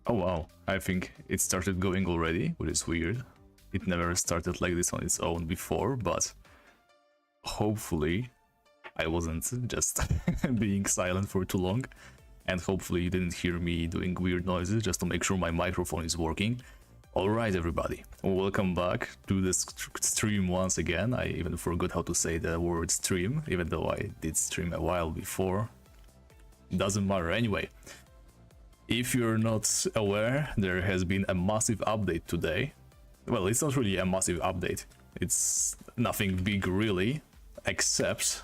Oh wow, I think it started going already, which is weird. It never started like this on its own before, but hopefully I wasn't just being silent for too long, and hopefully you didn't hear me doing weird noises just to make sure my microphone is working. Alright everybody, welcome back to this stream once again. I even forgot how to say the word stream, even though I did stream a while before. Doesn't matter anyway. If you're not aware, there has been a massive update today. Well, it's not really a massive update. It's nothing big really, except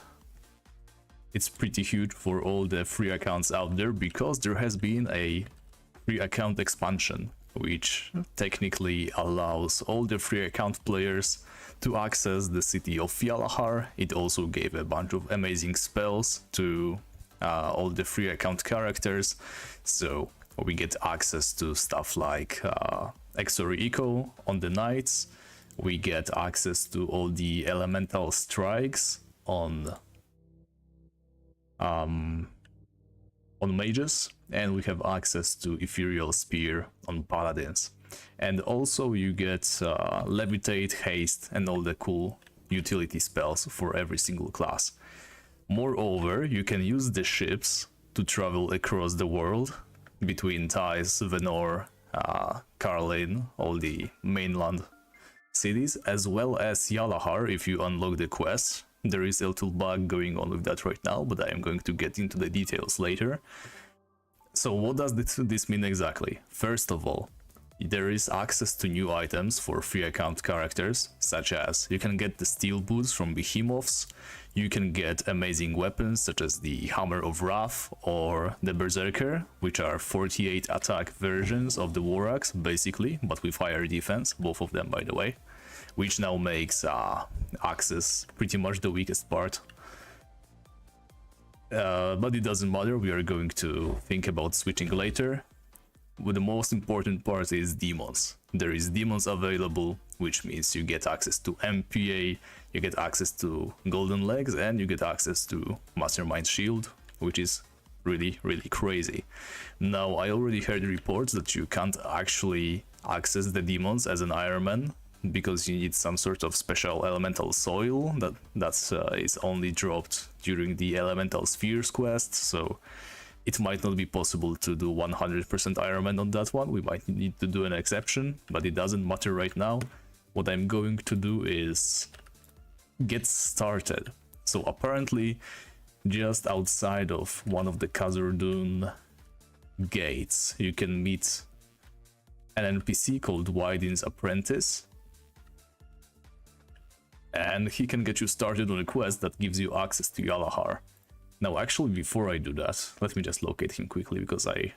it's pretty huge for all the free accounts out there because there has been a free account expansion, which technically allows all the free account players to access the city of Yalahar. It also gave a bunch of amazing spells to all the free account characters, so we get access to stuff like Exor Eco on the knights. We get access to all the elemental strikes on mages, and we have access to Ethereal Spear on paladins. And also you get levitate, haste, and all the cool utility spells for every single class. Moreover, you can use the ships to travel across the world between Thais, Venor, Karlin, all the mainland cities, as well as Yalahar if you unlock the quest. There is a little bug going on with that right now, but I am going to get into the details later. So what does this mean exactly? First of all, there is access to new items for free account characters, such as you can get the steel boots from behemoths, you can get amazing weapons such as the Hammer of Wrath or the Berserker, which are 48 attack versions of the War Axe basically, but with higher defense, both of them by the way, which now makes axes pretty much the weakest part. But it doesn't matter, we are going to think about switching later. But the most important part is demons. There is demons available, which means you get access to MPA, you get access to Golden Legs, and you get access to Mastermind Shield, which is really crazy. Now, I already heard reports that you can't actually access the demons as an Ironman because you need some sort of special elemental soil that is only dropped during the Elemental Spheres quest, so it might not be possible to do 100% Ironman on that one. We might need to do an exception, but it doesn't matter right now. What I'm going to do is get started. So apparently, just outside of one of the Khazad-dûm gates, you can meet an NPC called Wydin's Apprentice. And he can get you started on a quest that gives you access to Yalahar. Now, actually, before I do that, let me just locate him quickly, because I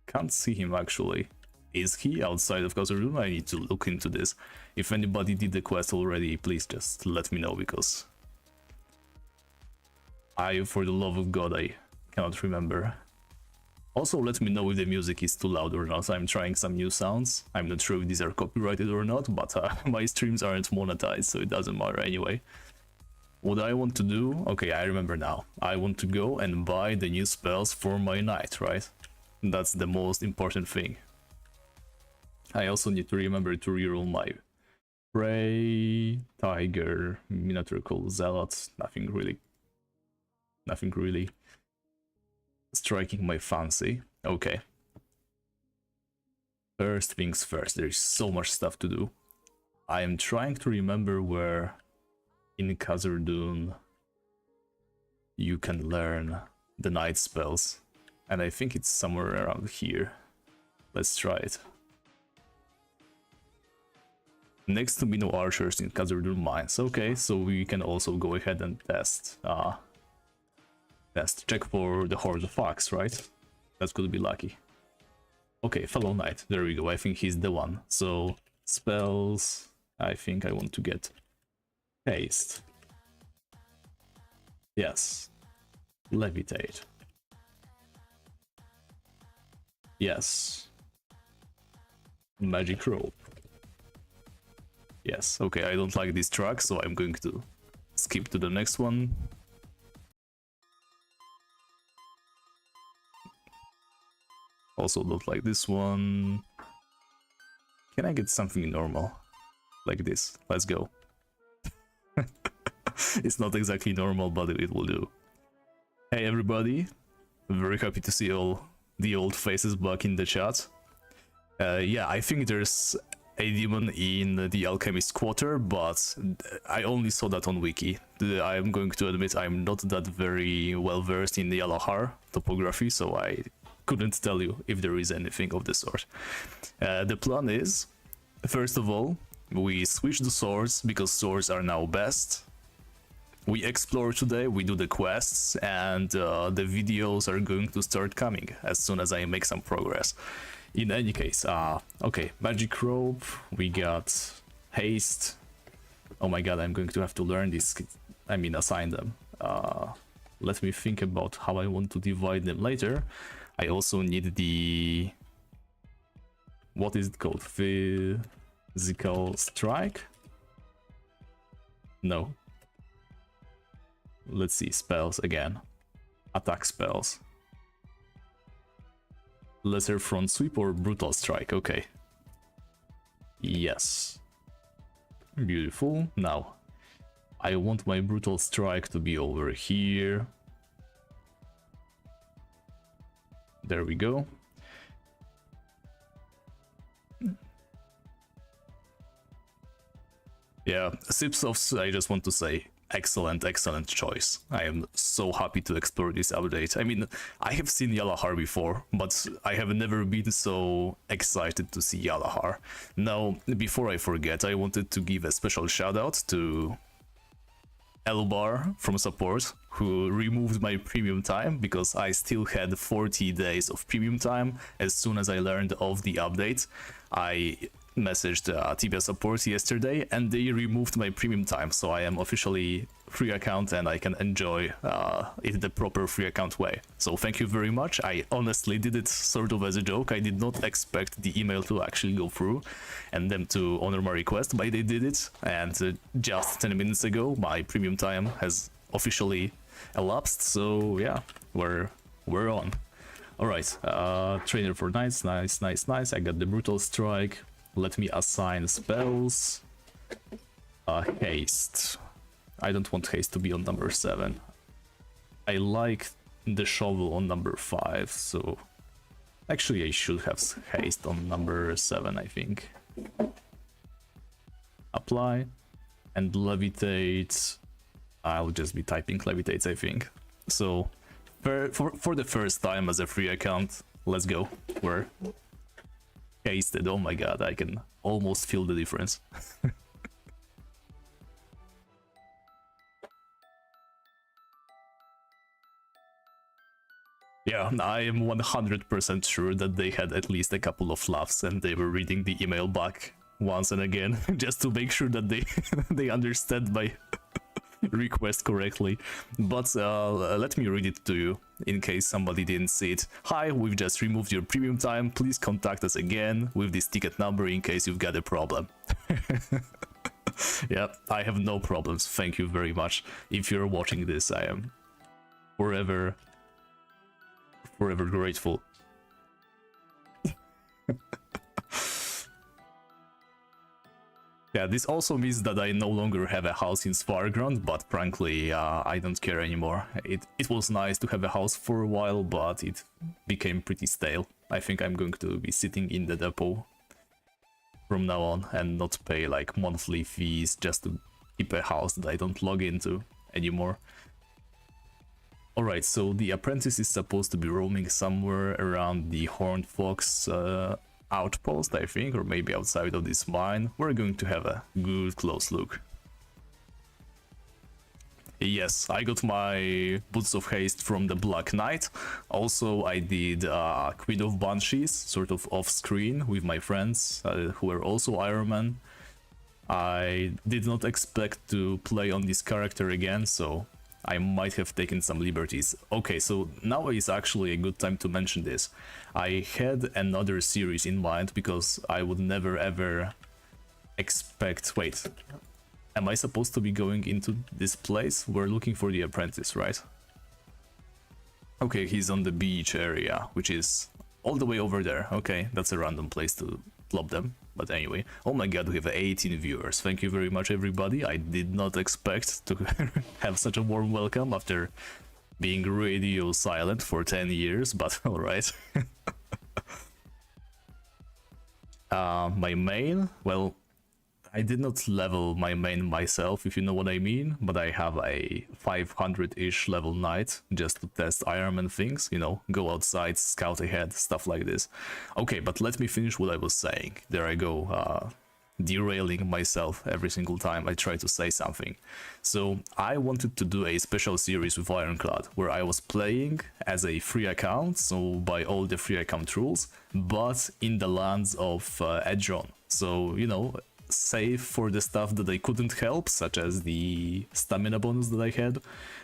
can't see him actually. Is he outside of Khazad-dûm? I need to look into this. If anybody did the quest already, please just let me know, because for the love of God, I cannot remember. Also, let me know if the music is too loud or not. I'm trying some new sounds. I'm not sure if these are copyrighted or not, but my streams aren't monetized, so it doesn't matter anyway. What I want to do, okay, I remember now. I want to go and buy the new spells for my knight, right? That's the most important thing. I also need to remember to reroll my Prey, Tiger, Minotaur, Zealot. Nothing really striking my fancy. Okay. First things first, there's so much stuff to do. I am trying to remember where in Khazad-dûm you can learn the night spells, and I think it's somewhere around here. Let's try it. Next to Mino archers in Khazad-dûm mines. Okay, so we can also go ahead and check for the Horde of FACC, right? That's gonna be lucky. Okay, Fellow Knight, there we go, I think he's the one. So, spells, I think I want to get haste. Yes. Levitate. Yes. Magic rope. Yes, okay, I don't like this track, so I'm going to skip to the next one. Also don't like this one. Can I get something normal? Like this. Let's go. It's not exactly normal, but it will do. Hey everybody. Very happy to see all the old faces back in the chat. Yeah, I think there's a demon in the Alchemist Quarter, but I only saw that on Wiki. I'm going to admit I'm not that very well versed in the Yalahar topography, so I couldn't tell you if there is anything of the sort. The plan is, first of all, we switch the swords because swords are now best. We explore today, we do the quests, and the videos are going to start coming as soon as I make some progress. In any case, okay, magic rope, we got haste. Oh my god, I'm going to have to learn this, I mean assign them. Let me think about how I want to divide them later. I also need the... what is it called? Physical strike? No. Let's see, spells again. Attack spells. Lesser front sweep or brutal strike, okay. Yes. Beautiful. Now, I want my brutal strike to be over here. There we go. Yeah, Sipsofts, I just want to say, excellent choice. I am so happy to explore this update. I mean, I have seen Yalahar before, but I have never been so excited to see Yalahar. Now, before I forget, I wanted to give a special shout out to Elbar from support, who removed my premium time because I still had 40 days of premium time. As soon as I learned of the update, I messaged Tibia support yesterday and they removed my premium time, so I am officially free account and I can enjoy it the proper free account way. So thank you very much. I honestly did it sort of as a joke. I did not expect the email to actually go through and them to honor my request, but they did it, and just 10 minutes ago my premium time has officially elapsed, so yeah, we're on. Alright, trainer for knights, nice. I got the brutal strike. Let me assign spells. Haste. I don't want haste to be on number 7. I like the shovel on number 5, so actually I should have haste on number 7, I think. Apply and levitate. I'll just be typing levitates, I think. So for the first time as a free account, let's go. We're hasted. Oh my god, I can almost feel the difference. Yeah, I am 100% sure that they had at least a couple of laughs and they were reading the email back once and again just to make sure that they understand my request correctly. But let me read it to you in case somebody didn't see it. Hi, we've just removed your premium time. Please contact us again with this ticket number in case you've got a problem. Yeah, I have no problems. Thank you very much. If you're watching this, I am forever grateful. Yeah, this also means that I no longer have a house in Svargrund, but frankly, I don't care anymore. It was nice to have a house for a while, but it became pretty stale. I think I'm going to be sitting in the depot from now on and not pay like monthly fees just to keep a house that I don't log into anymore. Alright, so the apprentice is supposed to be roaming somewhere around the Horned Fox outpost, I think, or maybe outside of this mine. We're going to have a good close look. Yes, I got my Boots of Haste from the Black Knight. Also, I did Queen of Banshees, sort of off-screen with my friends, who were also Ironman. I did not expect to play on this character again, so I might have taken some liberties. Okay, so now is actually a good time to mention this. I had another series in mind because I would never ever expect... Wait, am I supposed to be going into this place? We're looking for the apprentice, right? Okay, he's on the beach area, which is All the way over there. Okay, that's a random place to plop them. But anyway, oh my god, we have 18 viewers. Thank you very much, everybody. I did not expect to have such a warm welcome after being radio silent for 10 years, but alright. My main, well, I did not level my main myself, if you know what I mean, but I have a 500-ish level knight just to test Ironman things, you know, go outside, scout ahead, stuff like this. Okay, but let me finish what I was saying. There I go, derailing myself every single time I try to say something. So I wanted to do a special series with Ironclad, where I was playing as a free account, so by all the free account rules, but in the lands of Edron. So, you know, save for the stuff that I couldn't help, such as the stamina bonus that I had.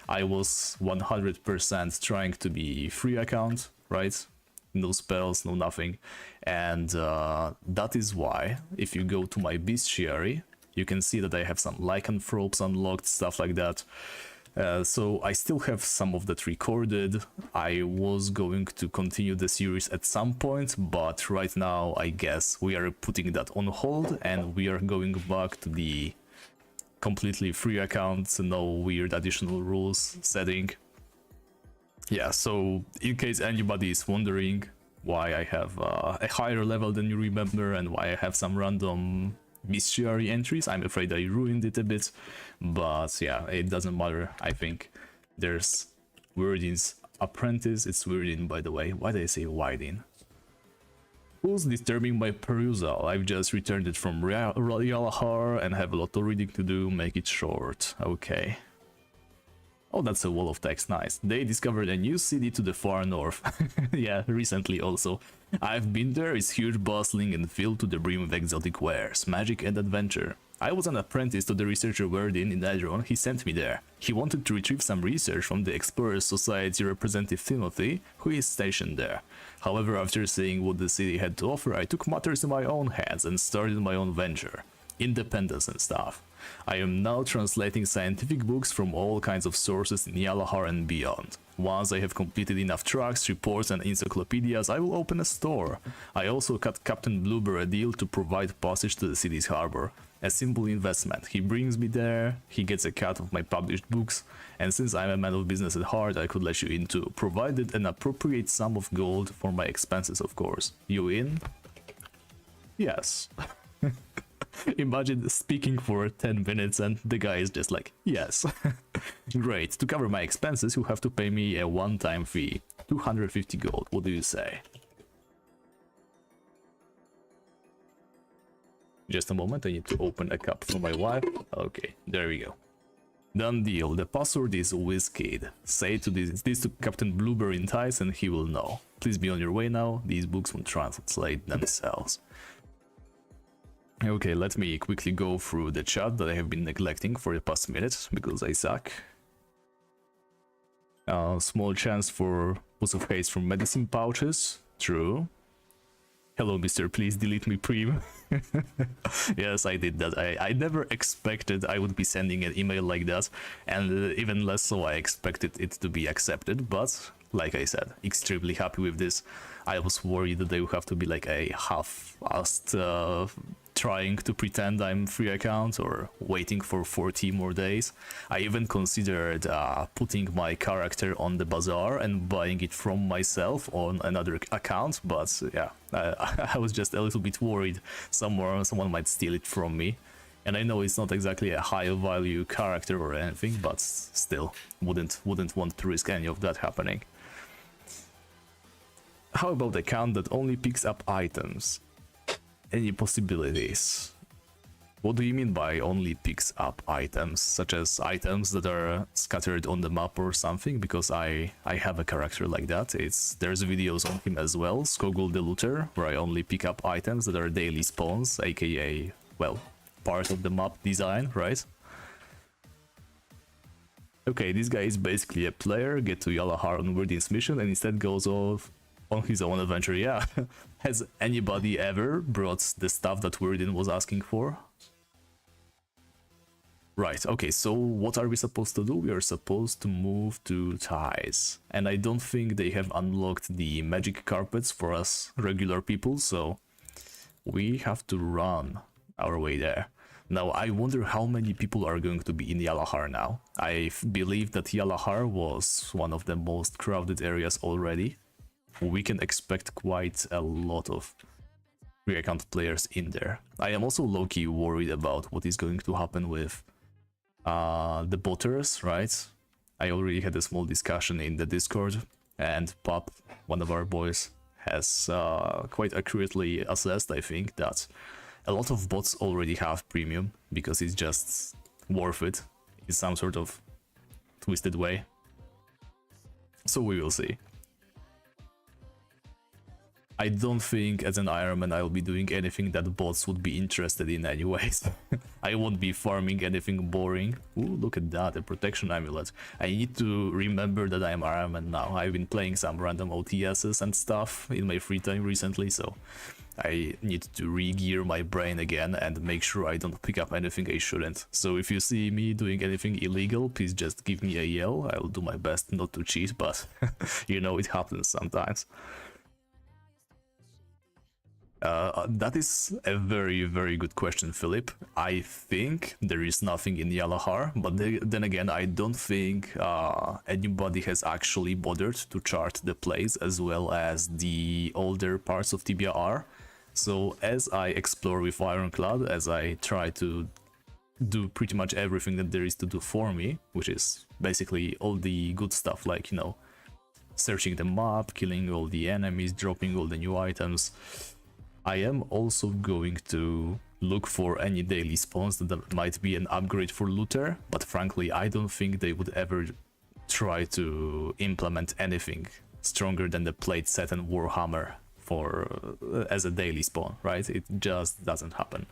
I was 100% trying to be free account, right? No spells, no nothing. And that is why, if you go to my bestiary, you can see that I have some lycanthropes unlocked, stuff like that. So I still have some of that recorded. I was going to continue the series at some point, but right now I guess we are putting that on hold and we are going back to the completely free account, no weird additional rules setting. Yeah, so in case anybody is wondering why I have a higher level than you remember and why I have some random bestiary entries, I'm afraid I ruined it a bit, but yeah, it doesn't matter. I think there's Wyrdin's apprentice. It's Wyrdin, by the way. Why did I say Wydin? Who's disturbing my perusal? I've just returned it from Yalahar and have a lot of reading to do. Make it short. Okay. Oh, that's a wall of text, nice. They discovered a new city to the far north. Yeah, recently also. I've been there, it's huge, bustling and filled to the brim with exotic wares, magic and adventure. I was an apprentice to the researcher Wyrdin in Edron. He sent me there. He wanted to retrieve some research from the Explorers Society representative Timothy, who is stationed there. However, after seeing what the city had to offer, I took matters in my own hands and started my own venture. Independence and stuff. I am now translating scientific books from all kinds of sources in Yalahar and beyond. Once I have completed enough tracts, reports and encyclopedias, I will open a store. I also cut Captain Blueberry a deal to provide passage to the city's harbor. A simple investment. He brings me there, he gets a cut of my published books, and since I'm a man of business at heart, I could let you in too, provided an appropriate sum of gold for my expenses, of course. You in? Yes. Imagine speaking for 10 minutes and the guy is just like, yes. Great, to cover my expenses you have to pay me a one-time fee, 250 gold, what do you say? Just a moment, I need to open a cup for my wife. Okay, there we go. Done deal, the password is Whiskeyed. Say to this to Captain Blueberry in Thais and he will know. Please be on your way now, these books will translate themselves. Okay, let me quickly go through the chat that I have been neglecting for the past minute, because I suck. Small chance for Boost of Haste from medicine pouches. True. Hello, mister, please delete me, Prim. Yes, I did that. I never expected I would be sending an email like that, and even less so I expected it to be accepted, but like I said, extremely happy with this. I was worried that they would have to be like a half-assed trying to pretend I'm free account or waiting for 40 more days. I even considered putting my character on the bazaar and buying it from myself on another account, but yeah, I was just a little bit worried someone might steal it from me. And I know it's not exactly a high value character or anything, but still wouldn't want to risk any of that happening. How about the account that only picks up items? Any possibilities? What do you mean by only picks up items? Such as items that are scattered on the map or something? Because I have a character like that. There's videos on him as well, Skogul the Looter, where I only pick up items that are daily spawns, aka, well, part of the map design, right? Okay, this guy is basically a player, get to Yalahar on Wyrdin's mission and instead goes off on his own adventure. Yeah. Has anybody ever brought the stuff that Wyrdin was asking for? Right, okay, so what are we supposed to do? We are supposed to move to ties. And I don't think they have unlocked the magic carpets for us regular people, so we have to run our way there. Now, I wonder how many people are going to be in Yalahar now. I believe that Yalahar was one of the most crowded areas already. We can expect quite a lot of free account players in there. I am also low-key worried about what is going to happen with the botters, right? I already had a small discussion in the Discord, and Pop, one of our boys, has quite accurately assessed, I think, that a lot of bots already have premium because it's just worth it in some sort of twisted way. So we will see. I don't think as an Ironman I'll be doing anything that bots would be interested in anyways. I won't be farming anything boring. Ooh, look at that, a protection amulet. I need to remember that I am Ironman now. I've been playing some random OTSs and stuff in my free time recently, so I need to re-gear my brain again and make sure I don't pick up anything I shouldn't. So if you see me doing anything illegal, please just give me a yell. I'll do my best not to cheat, but you know, it happens sometimes. That is a very, very good question, Philip. I think there is nothing in Yalahar, but then again, I don't think anybody has actually bothered to chart the place as well as the older parts of Tibia are. So as I explore with Ironclad, as I try to do pretty much everything that there is to do for me, which is basically all the good stuff like, you know, searching the map, killing all the enemies, dropping all the new items, I am also going to look for any daily spawns that might be an upgrade for looter, but frankly I don't think they would ever try to implement anything stronger than the plate set and Warhammer for as a daily spawn, right? It just doesn't happen.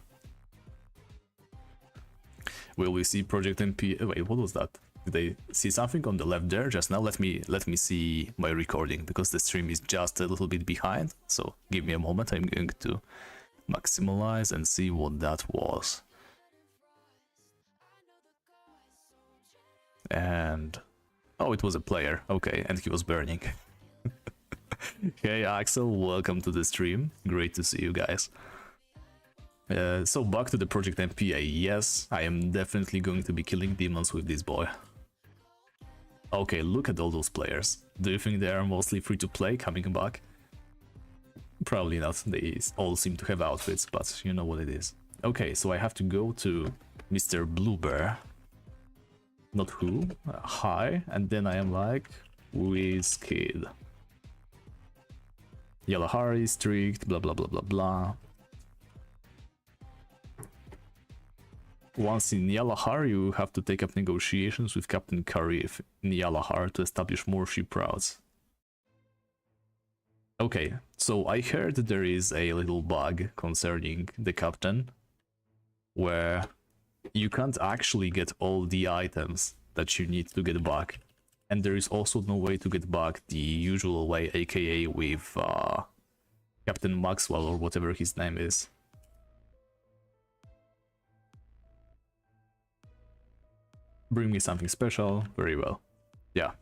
Will we see Project MP? Wait, what was that? Did they see something on the left there just now? Let me see my recording because the stream is just a little bit behind. So give me a moment. I'm going to maximize and see what that was. And oh, it was a player. Okay, and he was burning. Hey Axel, welcome to the stream. Great to see you guys. So back to the Project MPA. Yes, I am definitely going to be killing demons with this boy. Okay, look at all those players. Do you think they are mostly free to play coming back? Probably not. They all seem to have outfits, but you know what it is. Okay, so I have to go to Mr. Bluebear. Not who. Hi. And then I am like, Wizkid. Yalahar is strict, blah blah blah blah blah. Once in Yalahar, you have to take up negotiations with Captain Karif in Yalahar to establish more ship routes. Okay, so I heard there is a little bug concerning the captain, where you can't actually get all the items that you need to get back. And there is also no way to get back the usual way, aka with Captain Maxwell or whatever his name is. Bring me something special. Very well. Yeah.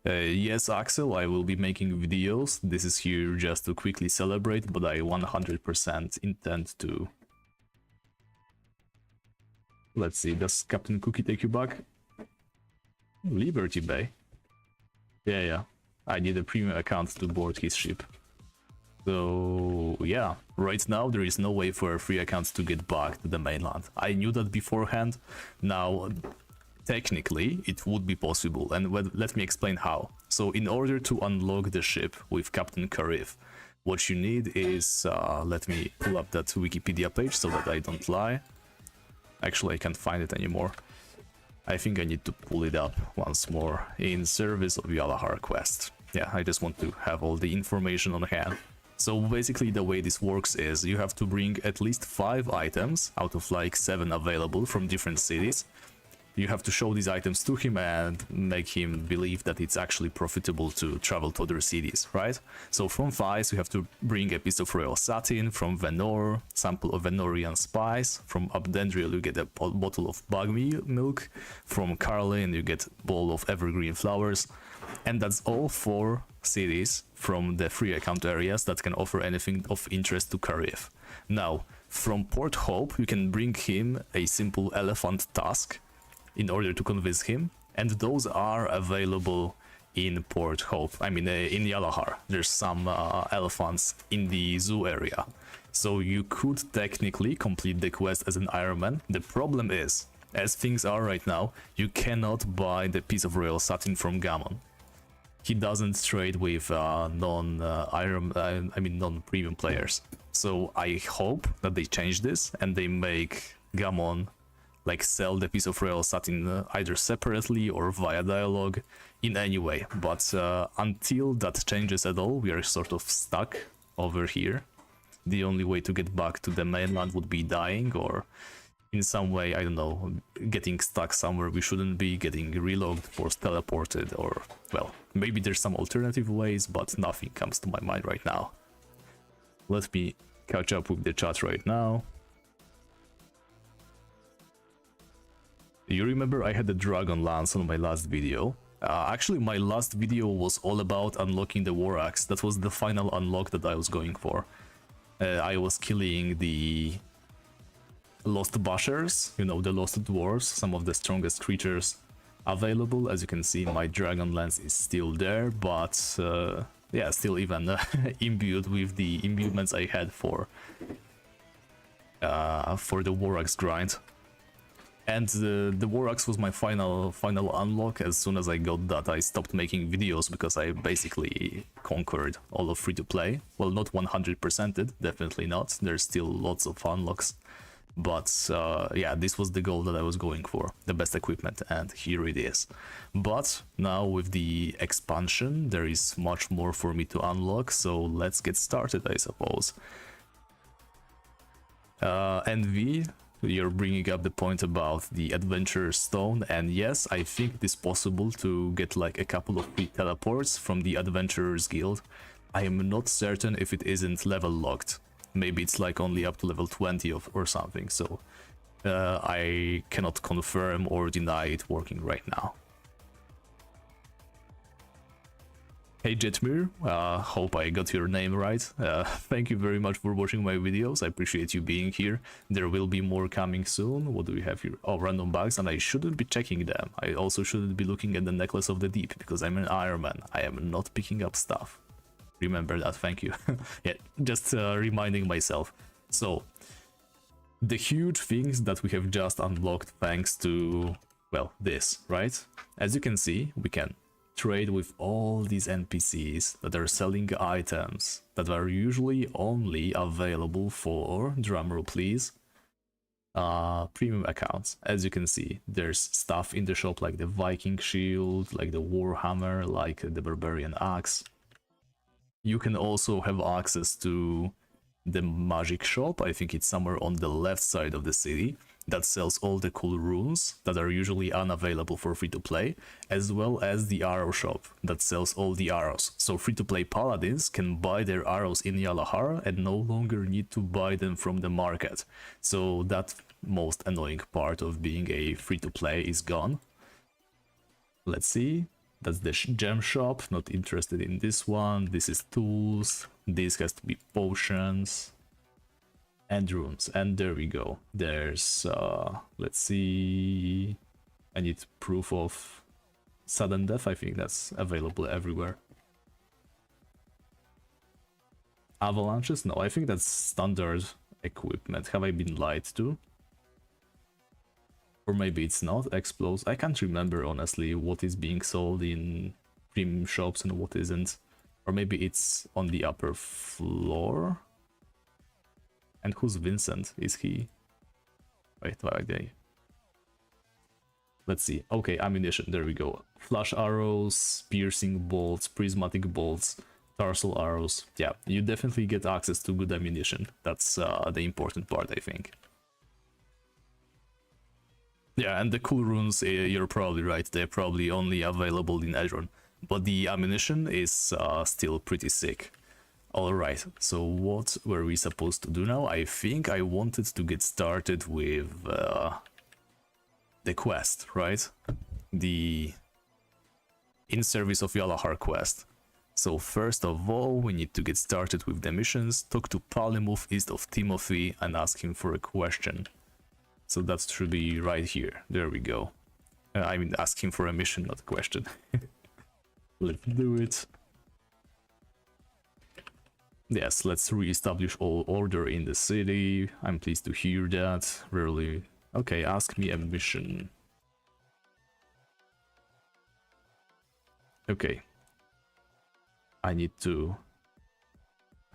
Yes, Axel, I will be making videos. This is here just to quickly celebrate, but I 100% intend to... Let's see, does Captain Cookie take you back? Liberty Bay. Yeah. I need a premium account to board his ship. So yeah, right now there is no way for a free account to get back to the mainland. I knew that beforehand. Now, technically, it would be possible, and let me explain how. So in order to unlock the ship with Captain Karif, what you need is, let me pull up that Wikipedia page so that I don't lie. Actually, I can't find it anymore. I think I need to pull it up once more. In service of Yalahar quest. Yeah, I just want to have all the information on hand. So basically the way this works is you have to bring at least 5 items out of like 7 available from different cities. you have to show these items to him and make him believe that it's actually profitable to travel to other cities, right? So from Vice you have to bring a piece of royal satin, from Venor sample of Venorian spice, from Abdendriel you get a bottle of bug milk, from Carlin you get a bowl of evergreen flowers, and that's all 4 cities from the free account areas that can offer anything of interest to Karif. Now, from Port Hope, you can bring him a simple elephant tusk in order to convince him, and those are available in Port Hope. I mean, in Yalahar. There's some elephants in the zoo area. So you could technically complete the quest as an Ironman. The problem is, as things are right now, you cannot buy the piece of royal satin from Gammon. He doesn't trade with non-premium players. So I hope that they change this and they make Gammon like sell the piece of royal satin either separately or via dialogue in any way. But until that changes at all, we are sort of stuck over here. The only way to get back to the mainland would be dying, or in some way, I don't know, getting stuck somewhere we shouldn't be, getting relogged, force teleported, or, well, maybe there's some alternative ways, but nothing comes to my mind right now. Let me catch up with the chat right now. You remember I had the Dragon Lance on my last video? Actually, my last video was all about unlocking the War Axe. That was the final unlock that I was going for. I was killing the Lost Bashers, you know, the Lost Dwarves, some of the strongest creatures available. As you can see, my Dragon Lance is still there, but yeah, still even imbued with the imbuements I had for the War Axe grind. And the War Axe was my final unlock. As soon as I got that, I stopped making videos because I basically conquered all of free-to-play. Well, not 100%ed, definitely not. There's still lots of unlocks. But yeah, this was the goal that I was going for, the best equipment, and here it is. But now with the expansion, there is much more for me to unlock, so let's get started, I suppose. NV, you're bringing up the point about the Adventure Stone, and yes, I think it is possible to get like a couple of free teleports from the Adventurers Guild. I am not certain if it isn't level locked. Maybe it's like only up to level 20 or something, so I cannot confirm or deny it working right now. Hey Jetmir, hope I got your name right. Thank you very much for watching my videos, I appreciate you being here. There will be more coming soon. What do we have here? Oh, random bugs, and I shouldn't be checking them. I also shouldn't be looking at the Necklace of the Deep, because I'm an Ironman. I am not picking up stuff. Remember that, thank you. Yeah, just reminding myself. So, the huge things that we have just unlocked thanks to, well, this, right? As you can see, we can trade with all these NPCs that are selling items that are usually only available for, drumroll please, premium accounts. As you can see, there's stuff in the shop like the Viking Shield, like the Warhammer, like the Barbarian Axe. You can also have access to the magic shop. I think it's somewhere on the left side of the city, that sells all the cool runes that are usually unavailable for free-to-play, as well as the arrow shop that sells all the arrows. So free-to-play paladins can buy their arrows in Yalahar and no longer need to buy them from the market. So that most annoying part of being a free-to-play is gone. Let's see. That's the gem shop, not interested in this one. This is tools, this has to be potions and runes, and there we go. There's let's see, I need proof of sudden death. I think that's available everywhere. Avalanches? No, I think that's standard equipment. Have I been lied to? Or maybe it's not. Explodes. I can't remember honestly what is being sold in premium shops and what isn't. Or maybe it's on the upper floor. And who's Vincent? Is he? Wait, let's see. Okay, ammunition. There we go. Flash arrows, piercing bolts, prismatic bolts, tarsal arrows. Yeah, you definitely get access to good ammunition. That's the important part, I think. Yeah, and the cool runes, you're probably right, they're probably only available in Edron. But the ammunition is still pretty sick. Alright, so what were we supposed to do now? I think I wanted to get started with the quest, right? The In Service of Yalahar quest. So first of all, we need to get started with the missions, talk to Palimouth east of Timothy and ask him for a question. So that should be right here. There we go. I mean, ask him for a mission, not a question. Let's do it. Yes, let's re-establish all order in the city. I'm pleased to hear that. Really. Okay, ask me a mission. Okay. I need to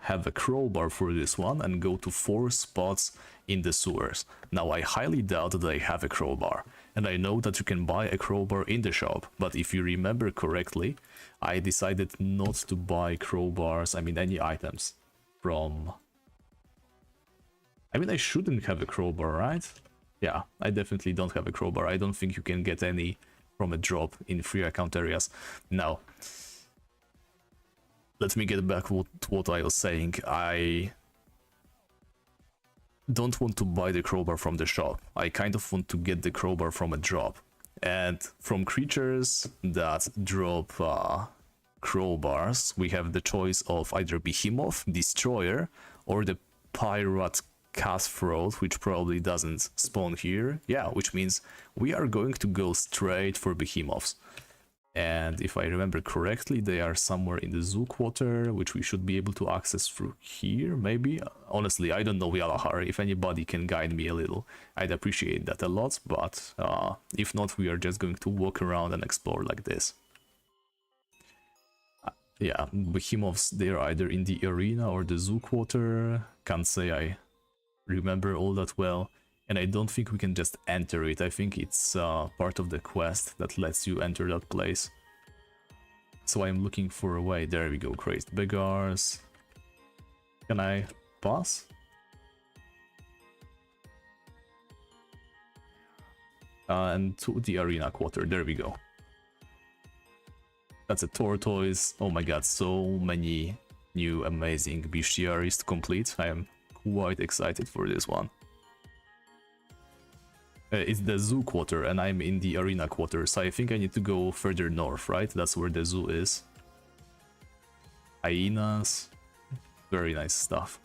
have a crowbar for this one and go to 4 spots in the sewers. Now I highly doubt that I have a crowbar, and I know that you can buy a crowbar in the shop, but if you remember correctly, I decided not to buy crowbars, I mean any items from... I mean I shouldn't have a crowbar, right? Yeah, I definitely don't have a crowbar. I don't think you can get any from a drop in free account areas. Now, let me get back to what I was saying. I don't want to buy the crowbar from the shop. I kind of want to get the crowbar from a drop. And from creatures that drop crowbars, we have the choice of either Behemoth, Destroyer, or the Pirate Cutthroat, which probably doesn't spawn here. Yeah, which means we are going to go straight for Behemoths. And if I remember correctly, they are somewhere in the zoo quarter, which we should be able to access through here, maybe? Honestly, I don't know Yalahar. If anybody can guide me a little, I'd appreciate that a lot, but if not, we are just going to walk around and explore like this. Yeah, Behemoths, they're either in the arena or the zoo quarter. Can't say I remember all that well. And I don't think we can just enter it. I think it's part of the quest that lets you enter that place. So I'm looking for a way. There we go, crazed beggars. Can I pass? And to the arena quarter, there we go. That's a tortoise. Oh my god, so many new amazing bestiaries to complete. I am quite excited for this one. It's the zoo quarter and I'm in the arena quarter, so I think I need to go further north, right? That's where the zoo is. Hyenas. Very nice stuff.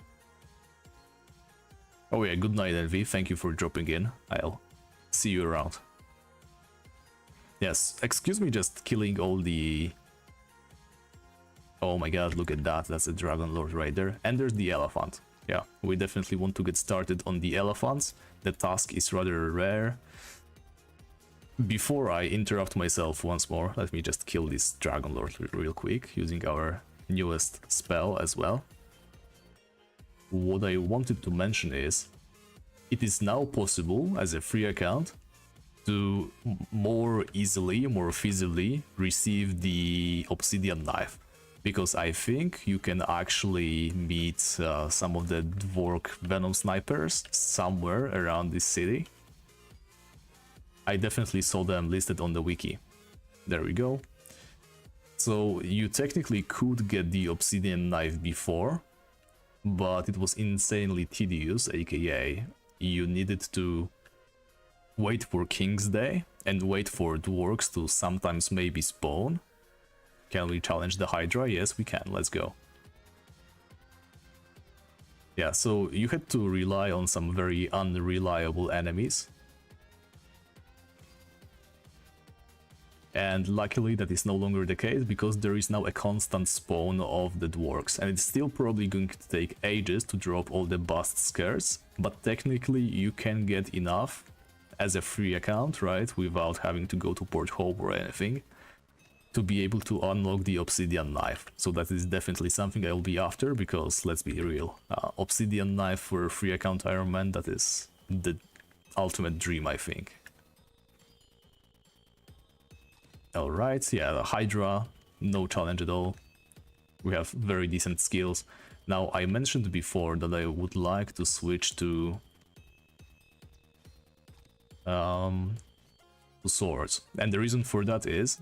Oh yeah, good night Envy, thank you for dropping in. I'll see you around. Yes, excuse me just killing all the... Oh my god, look at that, that's a Dragon Lord right there. And there's the elephant. Yeah, we definitely want to get started on the elephants. The task is rather rare. Before I interrupt myself once more, let me just kill this Dragon Lord real quick, using our newest spell as well. What I wanted to mention is, it is now possible, as a free account, to more easily, more feasibly receive the Obsidian Knife. Because I think you can actually meet some of the Dvork Venom Snipers somewhere around this city. I definitely saw them listed on the wiki. There we go. So you technically could get the Obsidian Knife before, but it was insanely tedious, aka you needed to wait for King's Day and wait for Dworks to sometimes maybe spawn. Can we challenge the Hydra? Yes, we can. Let's go. Yeah, so you had to rely on some very unreliable enemies. And luckily that is no longer the case, because there is now a constant spawn of the Dworks. And it's still probably going to take ages to drop all the bust scares. But technically you can get enough as a free account, right? Without having to go to Port Hope or anything, to be able to unlock the Obsidian Knife. So that is definitely something I'll be after, because let's be real, Obsidian Knife for a free account Ironman, that is the ultimate dream, I think. Alright, yeah, the Hydra, no challenge at all. We have very decent skills. Now, I mentioned before that I would like to switch to swords. And the reason for that is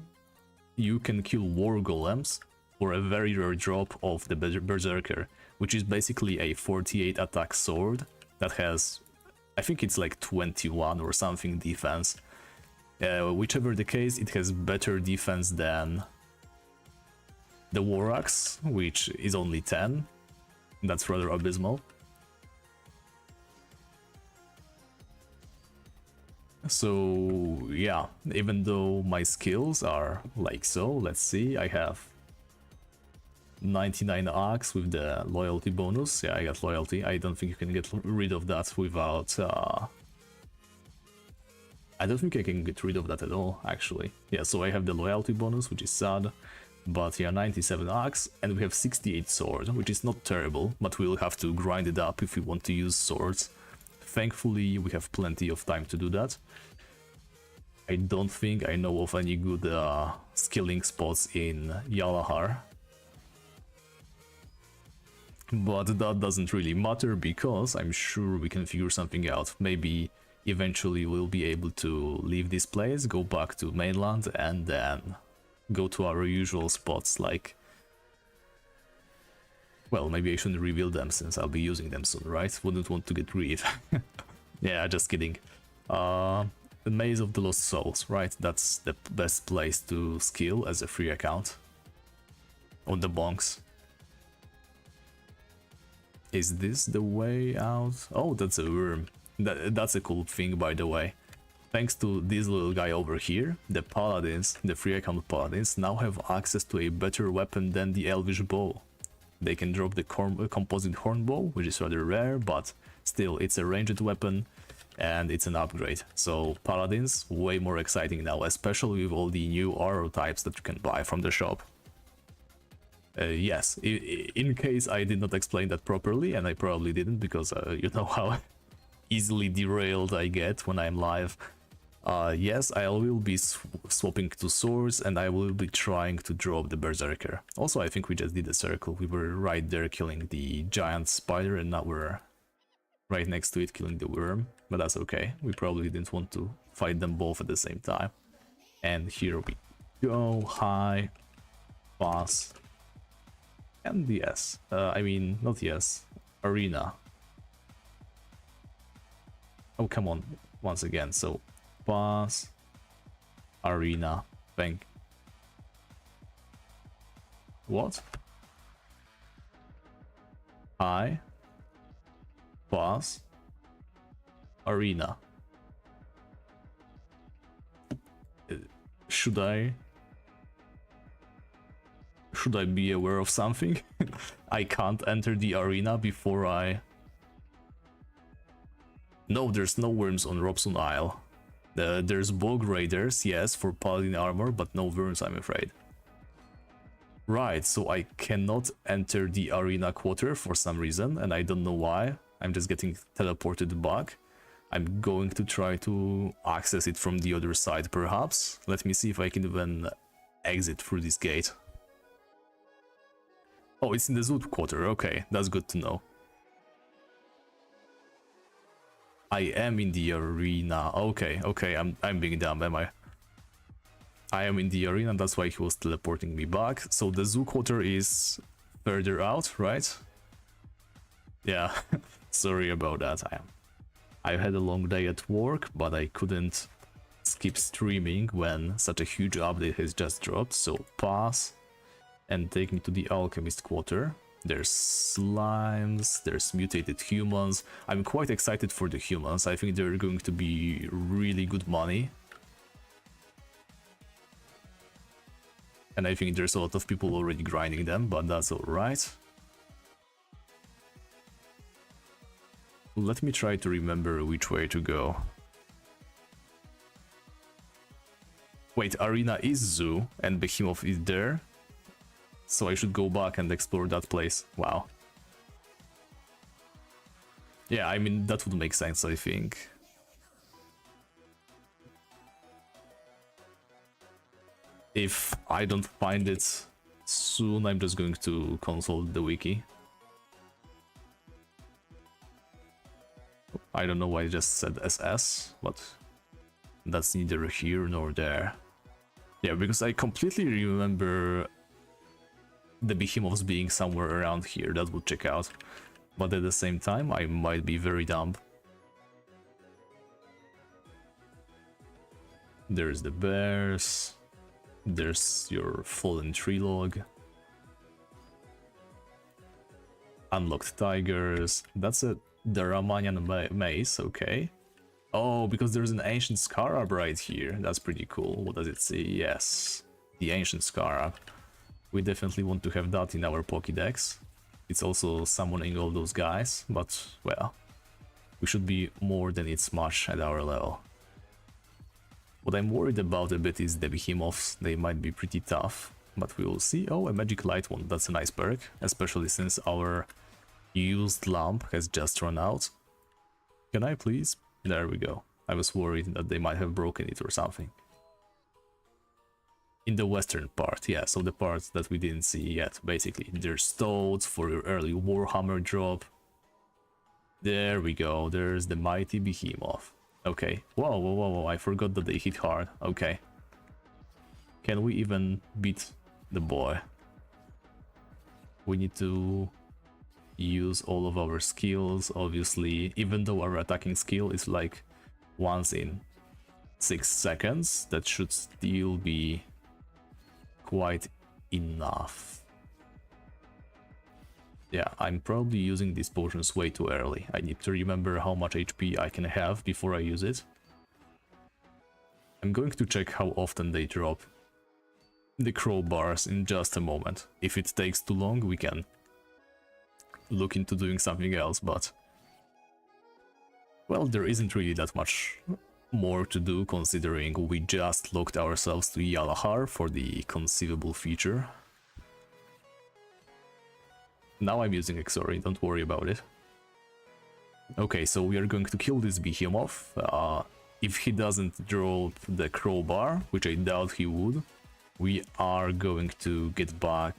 you can kill war golems for a very rare drop of the Berserker, which is basically a 48 attack sword that has, I think it's like 21 or something defense. Whichever the case, it has better defense than the War Axe, which is only 10. That's rather abysmal. So yeah, even though my skills are like so, let's see, I have 99 axe with the loyalty bonus. Yeah, I got loyalty. I don't think you can get rid of that without... I don't think I can get rid of that at all, actually. Yeah, so I have the loyalty bonus, which is sad. But yeah, 97 axe, and we have 68 sword, which is not terrible, but we'll have to grind it up if we want to use swords. Thankfully, we have plenty of time to do that. I don't think I know of any good skilling spots in Yalahar. But that doesn't really matter, because I'm sure we can figure something out. Maybe eventually we'll be able to leave this place, go back to mainland, and then go to our usual spots, like... Well, maybe I shouldn't reveal them since I'll be using them soon, right? Wouldn't want to get rid. Yeah, just kidding. The Maze of the Lost Souls, right? That's the best place to skill as a free account. On the bonks. Is this the way out? Oh, that's a worm. That's a cool thing, by the way. Thanks to this little guy over here, the paladins, the free account paladins, now have access to a better weapon than the elvish bow. They can drop the composite horn bow, which is rather rare, but still, it's a ranged weapon and it's an upgrade. So paladins, way more exciting now, especially with all the new arrow types that you can buy from the shop. Yes, in case I did not explain that properly, and I probably didn't, because you know how easily derailed I get when I'm live. Yes, I will be swapping to swords, and I will be trying to drop the Berserker. Also, I think we just did a circle. We were right there killing the giant spider, and now we're right next to it killing the worm. But that's okay. We probably didn't want to fight them both at the same time. And here we go. High. Pass. And yes. I mean, not yes. Arena. Oh, come on. Once again. So... Pass, arena, bank. What? High, pass, arena. Should I be aware of something? I can't enter the arena before I... No, there's no worms on Robson Isle. There's bog raiders, yes, for paladin armor, but no worms, I'm afraid. Right, so I cannot enter the arena quarter for some reason, and I don't know why. I'm just getting teleported back. I'm going to try to access it from the other side, perhaps. Let me see if I can even exit through this gate. Oh, it's in the Zoot quarter, okay, that's good to know. I am in the arena. Okay, I'm being dumb, am I? I am in the arena, that's why he was teleporting me back. So the zoo quarter is further out, right? Yeah, sorry about that. I had a long day at work, but I couldn't skip streaming when such a huge update has just dropped. So pass and take me to the alchemist quarter. There's slimes, there's mutated humans. I'm quite excited for the humans. I think they're going to be really good money. And I think there's a lot of people already grinding them, but that's alright. Let me try to remember which way to go. Wait, Arena is zoo, and Behemoth is there. So I should go back and explore that place. Wow. Yeah, I mean, that would make sense, I think. If I don't find it soon, I'm just going to consult the wiki. I don't know why I just said SS, but That's neither here nor there. Yeah, because I completely remember the behemoths being somewhere around here. That would check out. But at the same time, I might be very dumb. There's the bears. There's your fallen tree log. Unlocked tigers. That's a Daramanian maze, okay. Oh, because there's an ancient scarab right here. That's pretty cool. What does it say? Yes, the ancient scarab. We definitely want to have that in our Pokédex. It's also summoning all those guys, but, well, we should be more than it's much at our level. What I'm worried about a bit is the behemoths. They might be pretty tough, but we will see. Oh, a magic light one. That's a nice perk, especially since our used lamp has just run out. Can I please? There we go. I was worried that they might have broken it or something. In the western part, yeah, so the part that we didn't see yet, basically. There's toads for your early Warhammer drop. There we go, there's the mighty behemoth. Okay, whoa, whoa, whoa, whoa, I forgot that they hit hard, okay. Can we even beat the boy? We need to use all of our skills, obviously, even though our attacking skill is like once in 6 seconds, that should still be quite enough. Yeah, I'm probably using these potions way too early. I need to remember how much HP I can have before I use it. I'm going to check how often they drop the crowbars in just a moment. If it takes too long, we can look into doing something else, but well, there isn't really that much more to do, considering we just locked ourselves to Yalahar for the conceivable feature. Now I'm using Exori, don't worry about it. Okay, so we are going to kill this behemoth. If he doesn't drop the crowbar, which I doubt he would, we are going to get back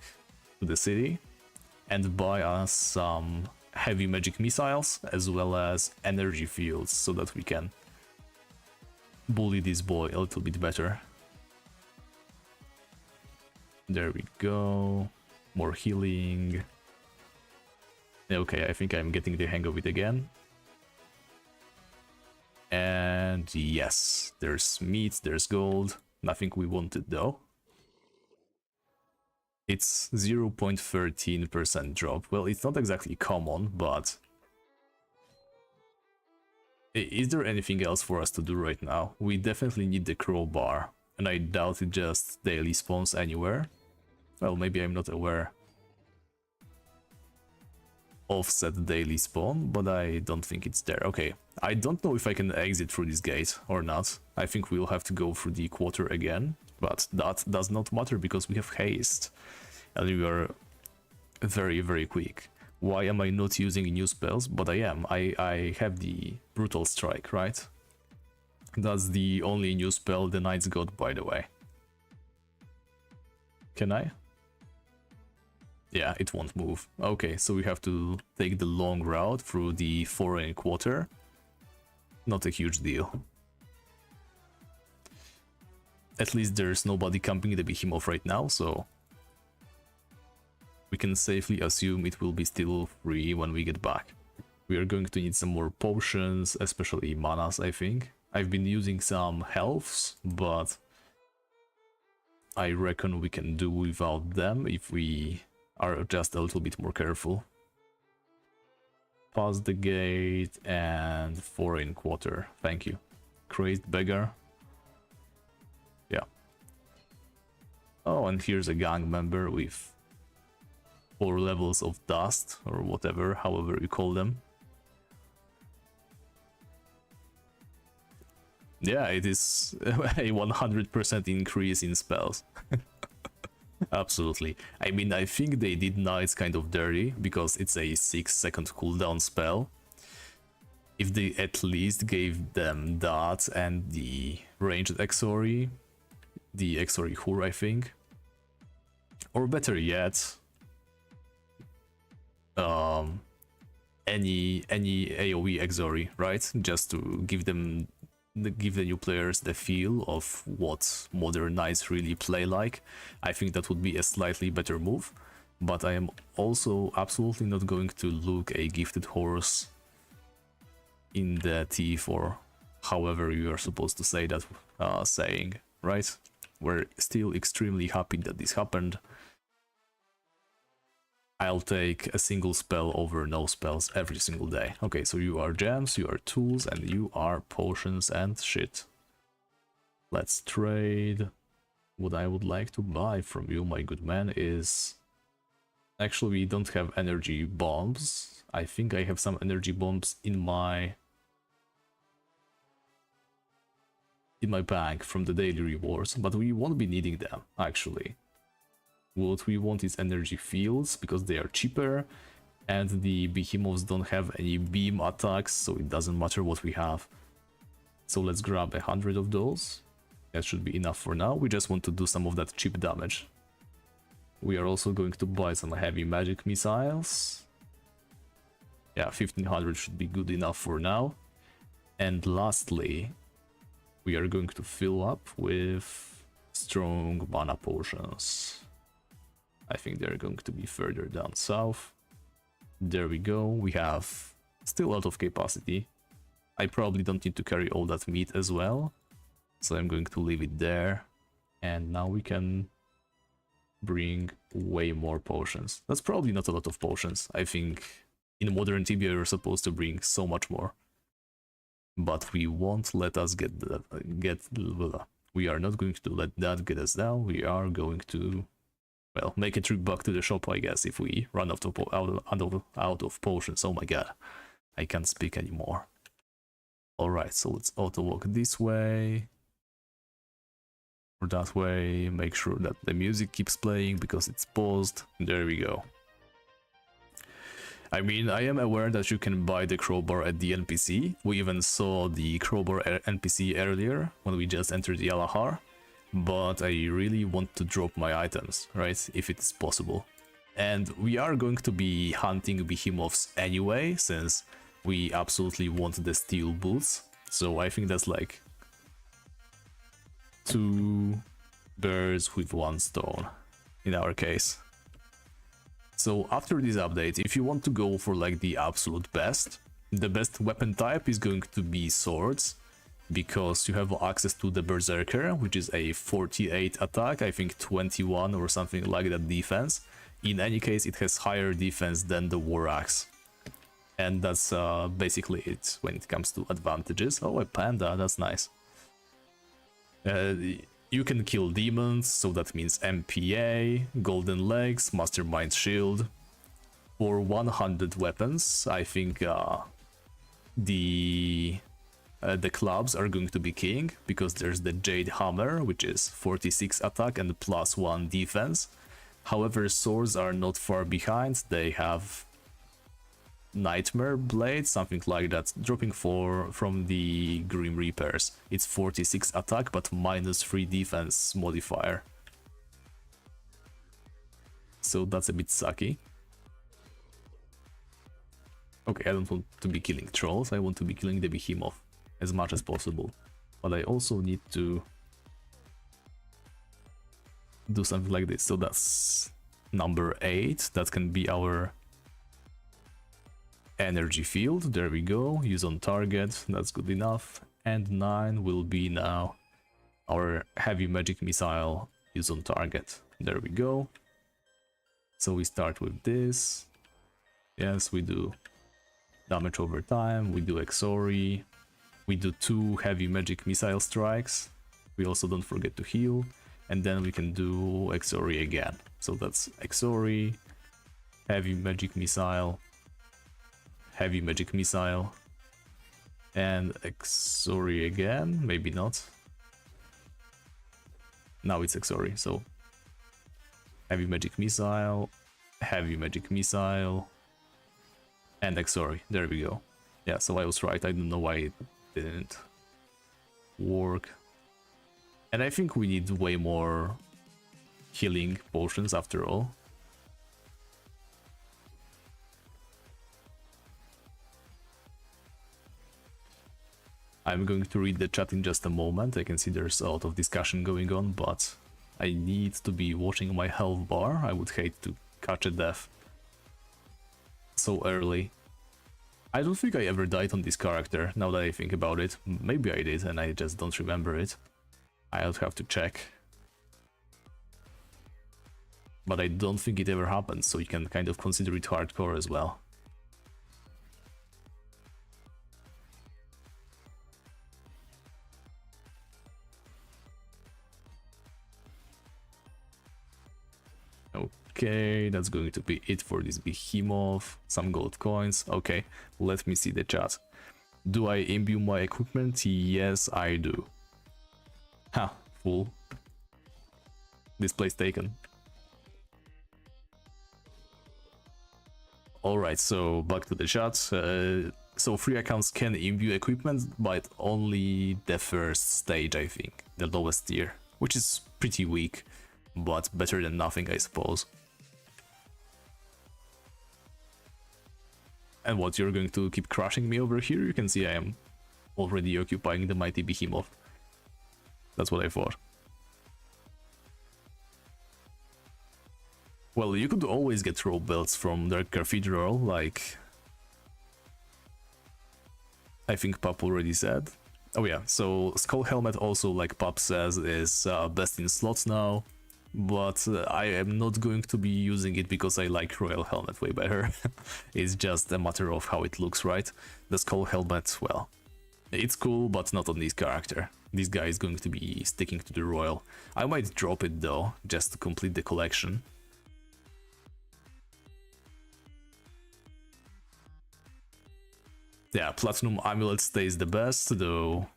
to the city and buy us some heavy magic missiles as well as energy fields so that we can bully this boy a little bit better. There we go. More healing. Okay, I think I'm getting the hang of it again. And yes, there's meat, there's gold. Nothing we wanted though. It's 0.13% drop. Well, it's not exactly common, but is there anything else for us to do right now? We definitely need the crowbar, and I doubt it just daily spawns anywhere. Well, maybe I'm not aware of set daily spawn, but I don't think it's there. Okay, I don't know if I can exit through this gate or not. I think we'll have to go through the quarter again, but that does not matter because we have haste and we are very, very quick. Why am I not using new spells? But I am. I have the Brutal Strike, right? That's the only new spell the knights got, by the way. Can I? Yeah, it won't move. Okay, so we have to take the long route through the foreign quarter. Not a huge deal. At least there's nobody camping the behemoth right now, so we can safely assume it will be still free when we get back. We are going to need some more potions, especially manas, I think. I've been using some healths, but I reckon we can do without them if we are just a little bit more careful. Pass the gate and foreign quarter. Thank you. Crazed beggar. Yeah. Oh, and here's a gang member with 4 levels of dust, or whatever, however you call them. Yeah, it is a 100% increase in spells. Absolutely. I mean, I think they did Knights kind of dirty, because it's a 6-second cooldown spell. If they at least gave them that and the ranged Exori, the Exori Hur, I think. Or better yet, any AoE Exori, right? Just to give them give the new players the feel of what modern knights really play like, I think that would be a slightly better move. But I am also absolutely not going to look a gifted horse in the teeth, or however you are supposed to say that saying, right? We're still extremely happy that this happened. I'll take a single spell over no spells every single day. Okay, so you are gems, you are tools, and you are potions and shit. Let's trade. What I would like to buy from you, my good man, is... Actually, we don't have energy bombs. I think I have some energy bombs in my bank from the daily rewards, but we won't be needing them, actually. What we want is energy fields, because they are cheaper, and the behemoths don't have any beam attacks, so it doesn't matter what we have. So let's grab 100 of those. That should be enough for now. We just want to do some of that cheap damage. We are also going to buy some heavy magic missiles. Yeah, 1500 should be good enough for now. And lastly, we are going to fill up with strong mana potions. I think they're going to be further down south. There we go. We have still a lot of capacity. I probably don't need to carry all that meat as well, so I'm going to leave it there. And now we can bring way more potions. That's probably not a lot of potions. I think in modern Tibia you're supposed to bring so much more. But we won't let us we are not going to let that get us down. We are going to, well, make a trip back to the shop, I guess, if we run out of potions. Oh my god, I can't speak anymore. Alright, so let's auto walk this way or that way. Make sure that the music keeps playing because it's paused. There we go. I mean, I am aware that you can buy the crowbar at the NPC. We even saw the crowbar NPC earlier when we just entered Yalahar. But I really want to drop my items, right? If it is possible. And we are going to be hunting behemoths anyway, since we absolutely want the steel boots. So I think that's like 2 birds with 1 stone in our case. So after this update, if you want to go for like the absolute best, the best weapon type is going to be swords, because you have access to the Berserker, which is a 48 attack, I think 21 or something like that defense. In any case, it has higher defense than the War Axe. And that's basically it when it comes to advantages. Oh, a panda, that's nice. You can kill demons, so that means MPA, Golden Legs, Mastermind Shield. For 100 weapons, I think the clubs are going to be king, because there's the Jade Hammer, which is 46 attack and +1 defense. However, swords are not far behind. They have Nightmare Blade, something like that, dropping from the Grim Reapers. It's 46 attack but -3 defense modifier. So that's a bit sucky. Okay, I don't want to be killing trolls, I want to be killing the behemoth as much as possible. But I also need to do something like this. So that's number 8. That can be our energy field. There we go. Use on target. That's good enough. And 9 will be now our heavy magic missile. Use on target. There we go. So we start with this. Yes, we do damage over time. We do Exori. We do 2 heavy magic missile strikes. We also don't forget to heal. And then we can do Exori again. So that's Exori, heavy magic missile, heavy magic missile, and Exori again. Maybe not. Now it's Exori. So heavy magic missile, and Exori. There we go. Yeah, so I was right. I don't know why it didn't work. And I think we need way more healing potions after all. I'm going to read the chat in just a moment. I can see there's a lot of discussion going on, but I need to be watching my health bar. I would hate to catch a death so early. I don't think I ever died on this character, now that I think about it. Maybe I did and I just don't remember it. I'll have to check. But I don't think it ever happened, so you can kind of consider it hardcore as well. Okay, that's going to be it for this behemoth. Some gold coins. Okay, let me see the chat. Do I imbue my equipment? Yes, I do. Ha, fool. Display's taken. Alright, so back to the chat. So free accounts can imbue equipment, but only the first stage, I think. The lowest tier, which is pretty weak, but better than nothing, I suppose. And what, you're going to keep crushing me over here? You can see I am already occupying the mighty behemoth. That's what I thought. Well, you could always get rope belts from the cathedral, like I think Pop already said. Oh yeah, so Skull Helmet also, like Pop says, is best in slots now. But I am not going to be using it because I like Royal Helmet way better. It's just a matter of how it looks, right? The Skull Helmet, well, it's cool, but not on this character. This guy is going to be sticking to the Royal. I might drop it though, just to complete the collection. Yeah, Platinum Amulet stays the best, though.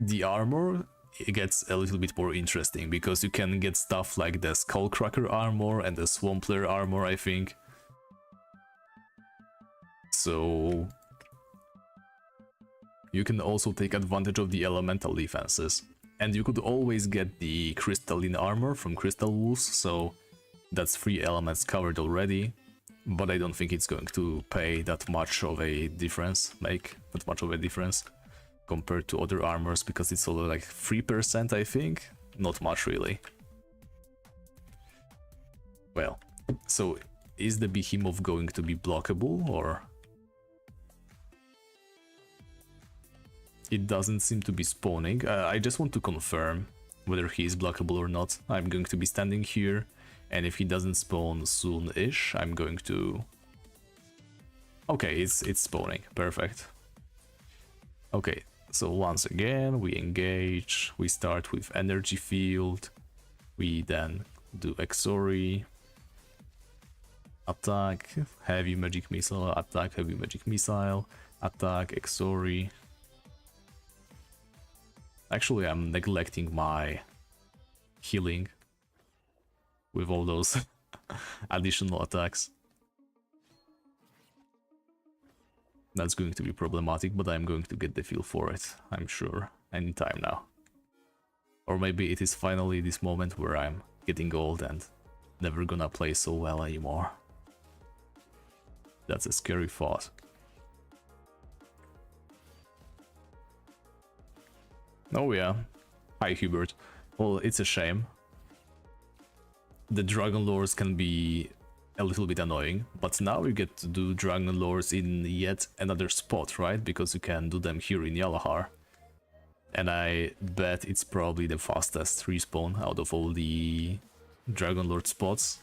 The armor, it gets a little bit more interesting, because you can get stuff like the Skullcracker armor and the Swampler armor, I think. So you can also take advantage of the elemental defenses. And you could always get the crystalline armor from Crystal Wolves, so that's 3 elements covered already. But I don't think it's going to pay that much of a difference, make that much of a difference compared to other armors, because it's only like 3%, I think. Not much, really. Well, so is the behemoth going to be blockable, or? It doesn't seem to be spawning. I just want to confirm whether he is blockable or not. I'm going to be standing here, and if he doesn't spawn soon-ish, I'm going to... Okay, it's spawning. Perfect. Okay, so once again, we engage. We start with energy field. We then do Exori. Attack, heavy magic missile, attack, heavy magic missile, attack, Exori. Actually, I'm neglecting my healing with all those additional attacks. That's going to be problematic, but I'm going to get the feel for it, I'm sure, anytime now. Or maybe it is finally this moment where I'm getting old and never gonna play so well anymore. That's a scary thought. Oh yeah. Hi Hubert. Well, it's a shame. The Dragon Lords can be a little bit annoying, but now you get to do Dragon Lords in yet another spot, right? Because you can do them here in Yalahar. And I bet it's probably the fastest respawn out of all the Dragon Lord spots.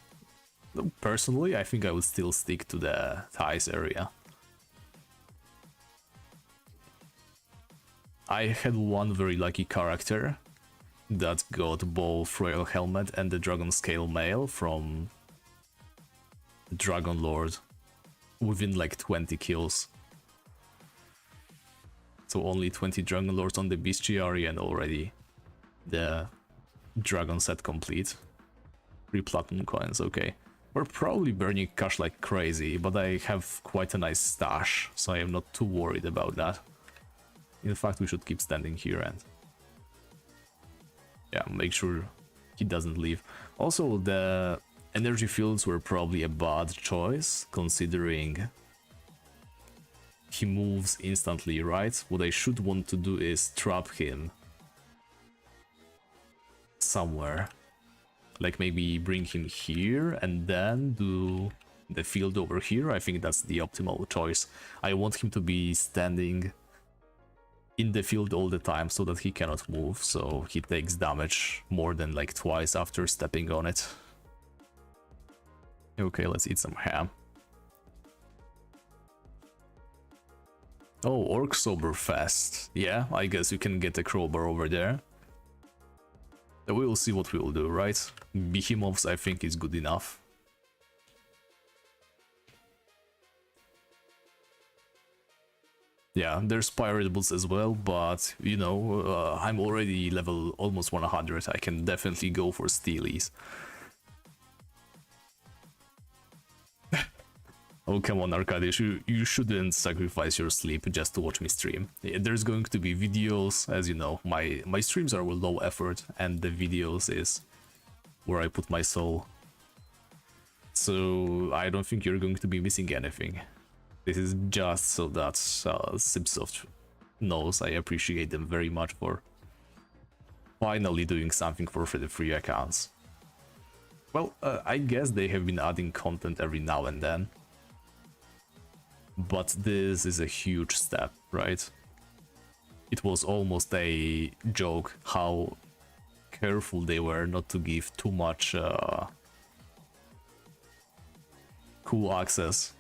Personally, I think I would still stick to the Thais area. I had one very lucky character that got both Royal Helmet and the Dragon Scale Mail from Dragon Lord within like 20 kills. So only 20 Dragon Lords on the bestiary and already the Dragon set complete. 3 platinum coins, okay. We're probably burning cash like crazy, but I have quite a nice stash, so I am not too worried about that. In fact, we should keep standing here and... yeah, make sure he doesn't leave. Also, the energy fields were probably a bad choice, considering he moves instantly, right? What I should want to do is trap him somewhere. Like maybe bring him here and then do the field over here. I think that's the optimal choice. I want him to be standing in the field all the time so that he cannot move, so he takes damage more than like twice after stepping on it. Okay, let's eat some ham. Oh, Orc Sober Fest. Yeah, I guess you can get a crowbar over there. We will see what we will do, right? Behemoths I think is good enough. Yeah, there's pirate boots as well, but you know, I'm already level almost 100. I can definitely go for steelies. Oh, come on, Arkadiusz, you shouldn't sacrifice your sleep just to watch me stream. There's going to be videos, as you know, my streams are low effort, and the videos is where I put my soul. So I don't think you're going to be missing anything. This is just so that Sipsoft knows I appreciate them very much for finally doing something for the free accounts. Well, I guess they have been adding content every now and then. But this is a huge step, right? It was almost a joke how careful they were not to give too much cool access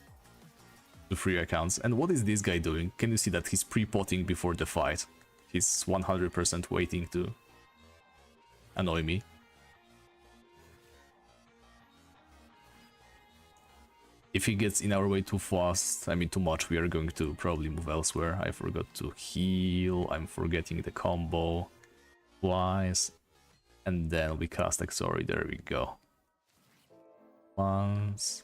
to free accounts. And what is this guy doing? Can you see that he's pre-potting before the fight? He's 100% waiting to annoy me. If he gets in our way too fast, I mean too much, we are going to probably move elsewhere. I forgot to heal, I'm forgetting the combo twice. And then we cast Exori, there we go. Once,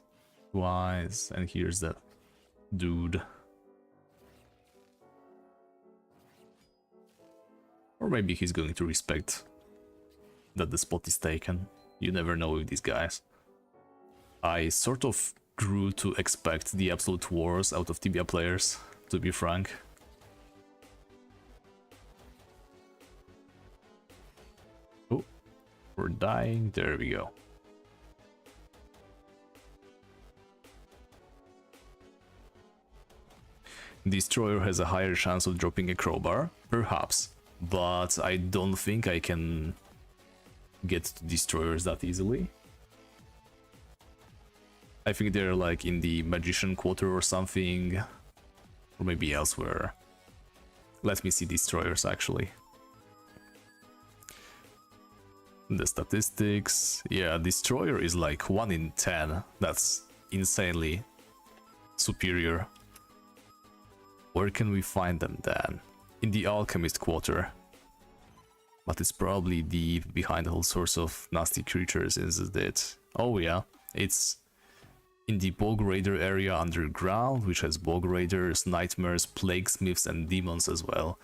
twice, and here's that dude. Or maybe he's going to respect that the spot is taken. You never know with these guys. I sort of grew to expect the absolute wars out of Tibia players, to be frank. Oh, we're dying, there we go. Destroyer has a higher chance of dropping a crowbar, perhaps, but I don't think I can get to destroyers that easily. I think they're like in the Magician Quarter or something, or maybe elsewhere. Let me see destroyers actually. The statistics, yeah, destroyer is like 1 in 10, that's insanely superior. Where can we find them then? In the Alchemist Quarter. But it's probably deep behind all sorts of nasty creatures, isn't it? Oh yeah, it's in the Bog Raider area underground, which has Bog Raiders, Nightmares, Plaguesmiths and Demons as well.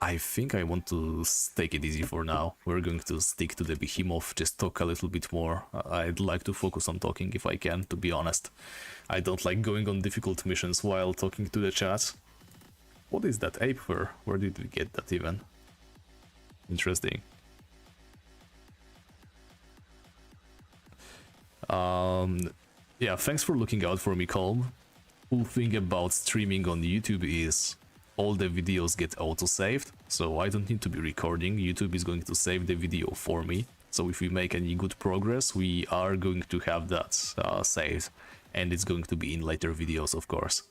I think I want to take it easy for now. We're going to stick to the Behemoth, just talk a little bit more. I'd like to focus on talking if I can, to be honest. I don't like going on difficult missions while talking to the chat. What is that ape fur? Where did we get that even? Interesting. Yeah, thanks for looking out for me, Colm. Cool thing about streaming on YouTube is all the videos get auto-saved, so I don't need to be recording. YouTube is going to save the video for me. So if we make any good progress, we are going to have that saved, and it's going to be in later videos, of course.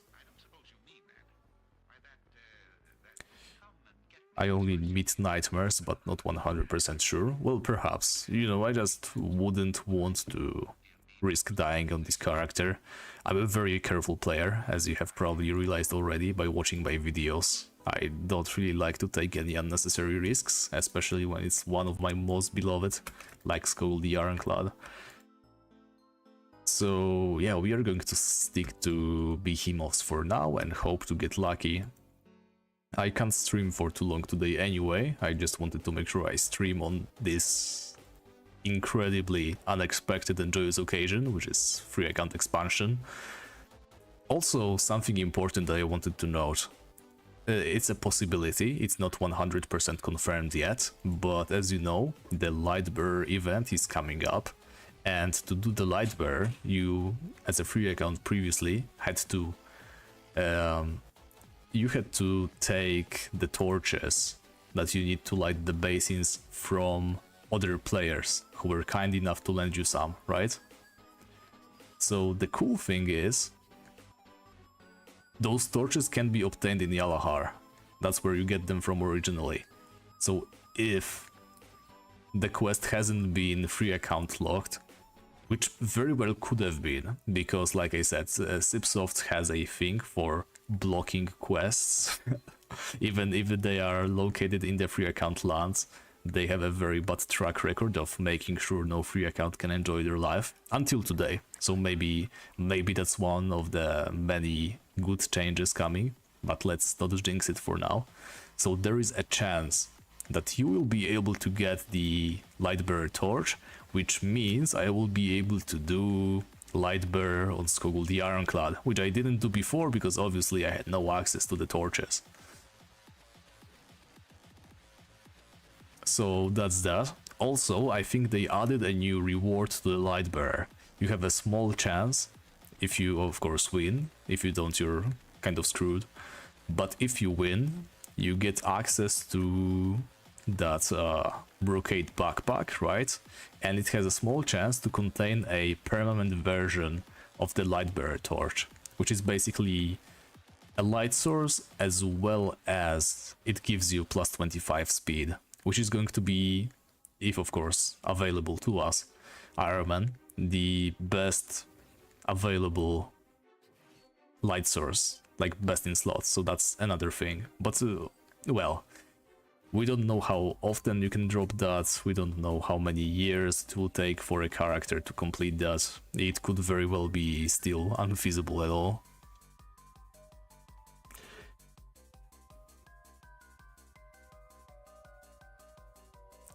I only meet Nightmares, but not 100% sure. Well, perhaps. You know, I just wouldn't want to risk dying on this character. I'm a very careful player, as you have probably realized already by watching my videos. I don't really like to take any unnecessary risks, especially when it's one of my most beloved, like Skogul the Ironclad. So yeah, we are going to stick to Behemoths for now and hope to get lucky. I can't stream for too long today anyway, I just wanted to make sure I stream on this incredibly unexpected and joyous occasion, which is free account expansion. Also, something important that I wanted to note. It's a possibility, it's not 100% confirmed yet, but as you know, the Lightbearer event is coming up, and to do the Lightbearer, you, as a free account previously, had to take the torches that you need to light the basins from other players who were kind enough to lend you some, right? So the cool thing is, those torches can be obtained in Yalahar. That's where you get them from originally. So if the quest hasn't been free account locked, which very well could have been, because like I said, Cipsoft has a thing for blocking quests. Even if they are located in the free account lands, they have a very bad track record of making sure no free account can enjoy their life until today. So maybe that's one of the many good changes coming, but let's not jinx it for now. So there is a chance that you will be able to get the Lightbearer torch, which means I will be able to do Lightbearer on Skogul the Ironclad, which I didn't do before because obviously I had no access to the torches. So that's that. Also, I think they added a new reward to the Lightbearer. You have a small chance, if you of course win. If you don't, you're kind of screwed. But if you win, you get access to that brocade backpack, right? And it has a small chance to contain a permanent version of the Lightbearer torch, which is basically a light source, as well as it gives you plus 25 speed, which is going to be, if of course available to us, Ironman, the best available light source, like best in slots. So that's another thing. But well, we don't know how often you can drop that, we don't know how many years it will take for a character to complete that. It could very well be still unfeasible at all.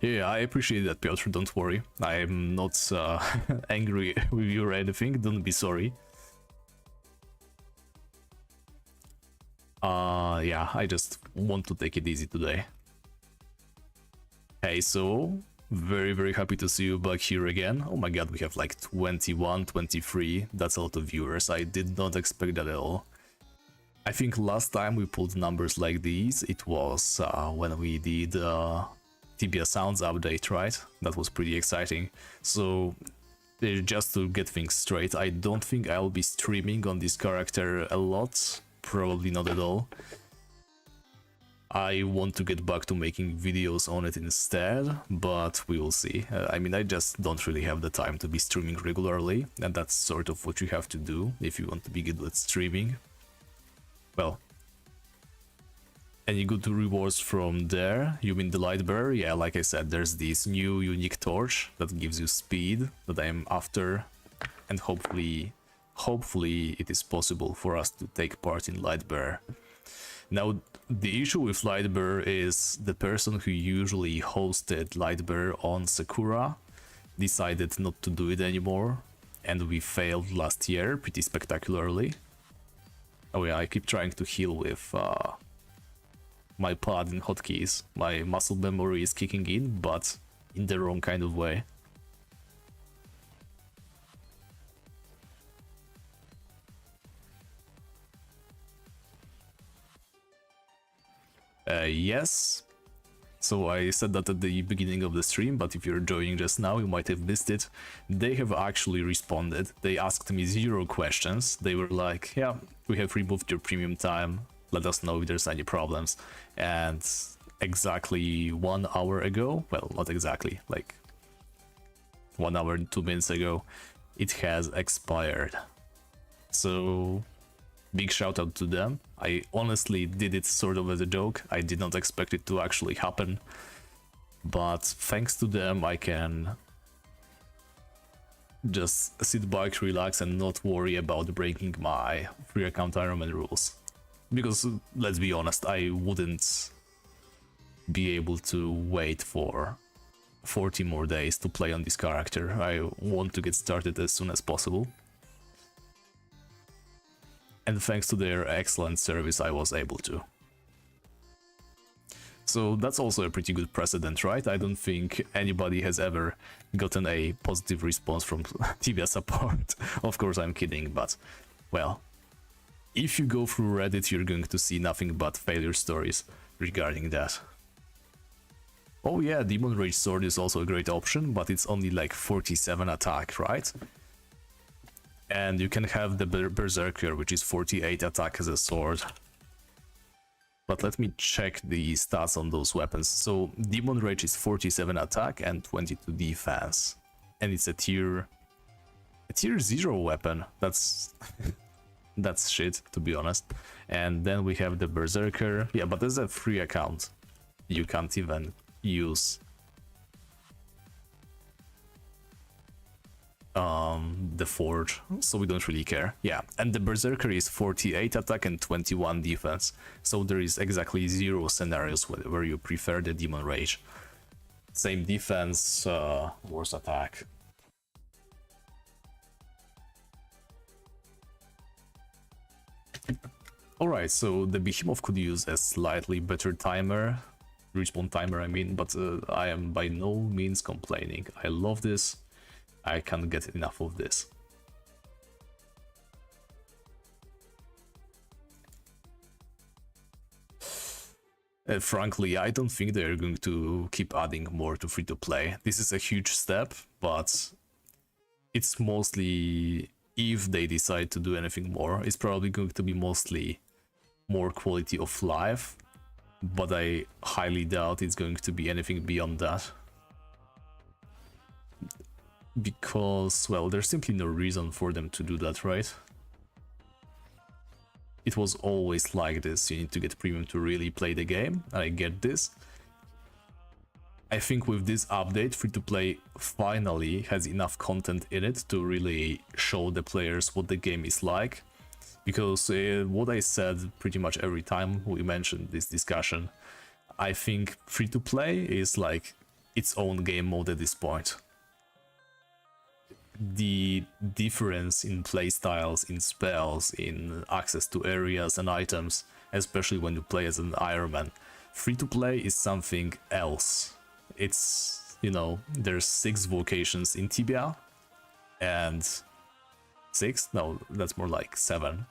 Yeah, I appreciate that, Piotr, don't worry. I'm not angry with you or anything, don't be sorry. Yeah, I just want to take it easy today. Hey, so, very happy to see you back here again. Oh my god, we have like 21, 23, that's a lot of viewers, I did not expect that at all. I think last time we pulled numbers like these, it was when we did Tibia Sounds update, right? That was pretty exciting. So, just to get things straight, I don't think I'll be streaming on this character a lot, probably not at all. I want to get back to making videos on it instead, but we will see. I mean, I just don't really have the time to be streaming regularly, and that's sort of what you have to do if you want to be good at streaming. Well, any good rewards from there? You mean the Lightbearer? Yeah, like I said, there's this new unique torch that gives you speed that I'm after, and hopefully it is possible for us to take part in Lightbearer. Now, the issue with Lightbearer is the person who usually hosted Lightbearer on Sakura decided not to do it anymore, and we failed last year pretty spectacularly. Oh yeah, I keep trying to heal with my pad and hotkeys. My muscle memory is kicking in, but in the wrong kind of way. Yes. So I said that at the beginning of the stream, but if you're joining just now, you might have missed it. They have actually responded. They asked me 0 questions. They were like, yeah, we have removed your premium time. Let us know if there's any problems. And exactly 1 hour ago, well, not exactly, like 1 hour and 2 minutes ago, it has expired. So big shout out to them. I honestly did it sort of as a joke. I did not expect it to actually happen. But thanks to them, I can just sit back, relax, and not worry about breaking my free account Ironman rules. Because, let's be honest, I wouldn't be able to wait for 40 more days to play on this character. I want to get started as soon as possible. and thanks to their excellent service I was able to. So that's also a pretty good precedent, right? I don't think anybody has ever gotten a positive response from Tibia support. Of course I'm kidding, but well, if you go through Reddit you're going to see nothing but failure stories regarding that. Oh yeah, Demon Rage Sword is also a great option, but it's only like 47 attack, right? And you can have the Berserker, which is 48 attack as a sword. But let me check the stats on those weapons. So Demon Rage is 47 attack and 22 defense. And it's a tier 0 weapon. That's that's shit, to be honest. And then we have the Berserker. Yeah, but there's a free account. You can't even use the Forge, so we don't really care. Yeah, and the Berserker is 48 attack and 21 defense, so there is exactly 0 scenarios where you prefer the Demon Rage. Same defense, worse attack. Alright, so the Behemoth could use a slightly better timer, respawn timer I mean, but I am by no means complaining. I love this. I can't get enough of this. Frankly, I don't think they're going to keep adding more to free-to-play. This is a huge step, but it's mostly, if they decide to do anything more, it's probably going to be mostly more quality of life, but I highly doubt it's going to be anything beyond that. Because, well, there's simply no reason for them to do that, right? It was always like this, you need to get premium to really play the game, I get this. I think with this update, free-to-play finally has enough content in it to really show the players what the game is like. Because what I said pretty much every time we mentioned this discussion, I think free-to-play is like its own game mode at this point. The difference in playstyles, in spells, in access to areas and items, especially when you play as an Ironman, free-to-play is something else. It's, you know, there's 6 vocations in Tibia, and 6? No, that's more like 7.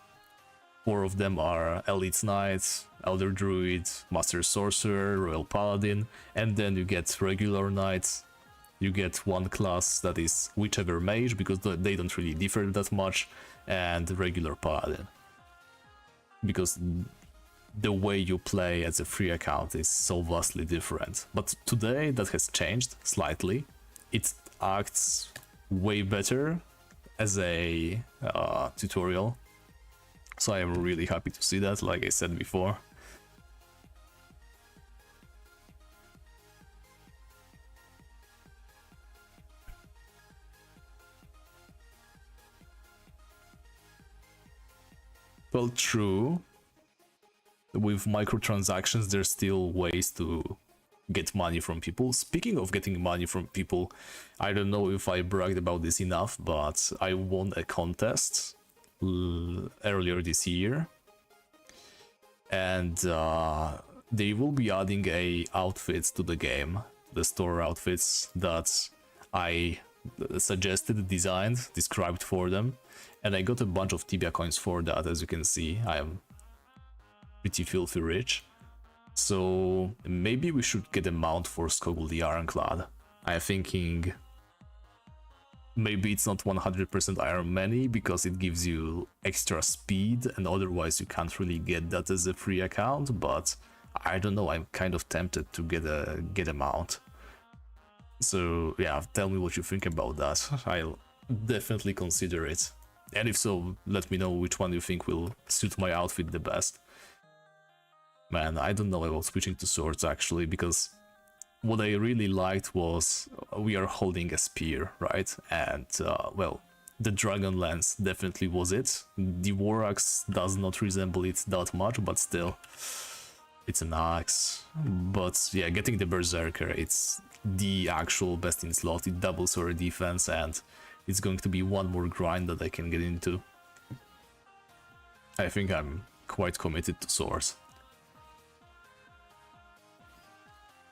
4 of them are Elite Knight, Elder Druid, Master Sorcerer, Royal Paladin, and then you get regular Knight. You get one class that is whichever mage, because they don't really differ that much, and regular paladin. Because the way you play as a free account is so vastly different. But today that has changed slightly. It acts way better as a tutorial. So I am really happy to see that, like I said before. Well, true. With microtransactions, there's still ways to get money from people. Speaking of getting money from people, I don't know if I bragged about this enough, but I won a contest earlier this year. And they will be adding outfits to the game, the store outfits that I suggested, designed, described for them. And I got a bunch of Tibia coins for that, as you can see. I am pretty filthy rich. So maybe we should get a mount for Skogul the Ironclad. I'm thinking maybe it's not 100% Ironman-y because it gives you extra speed and otherwise you can't really get that as a free account, but I don't know, I'm kind of tempted to get a mount. So yeah, tell me what you think about that. I'll definitely consider it. And if so, let me know which one you think will suit my outfit the best. Man, I don't know about switching to swords actually, because what I really liked was we are holding a spear, right? And well, the dragon lance definitely was it. The war axe does not resemble it that much, but still, it's an axe. But yeah, getting the berserker, it's the actual best in slot. It doubles our defense and it's going to be one more grind that I can get into. I think I'm quite committed to swords.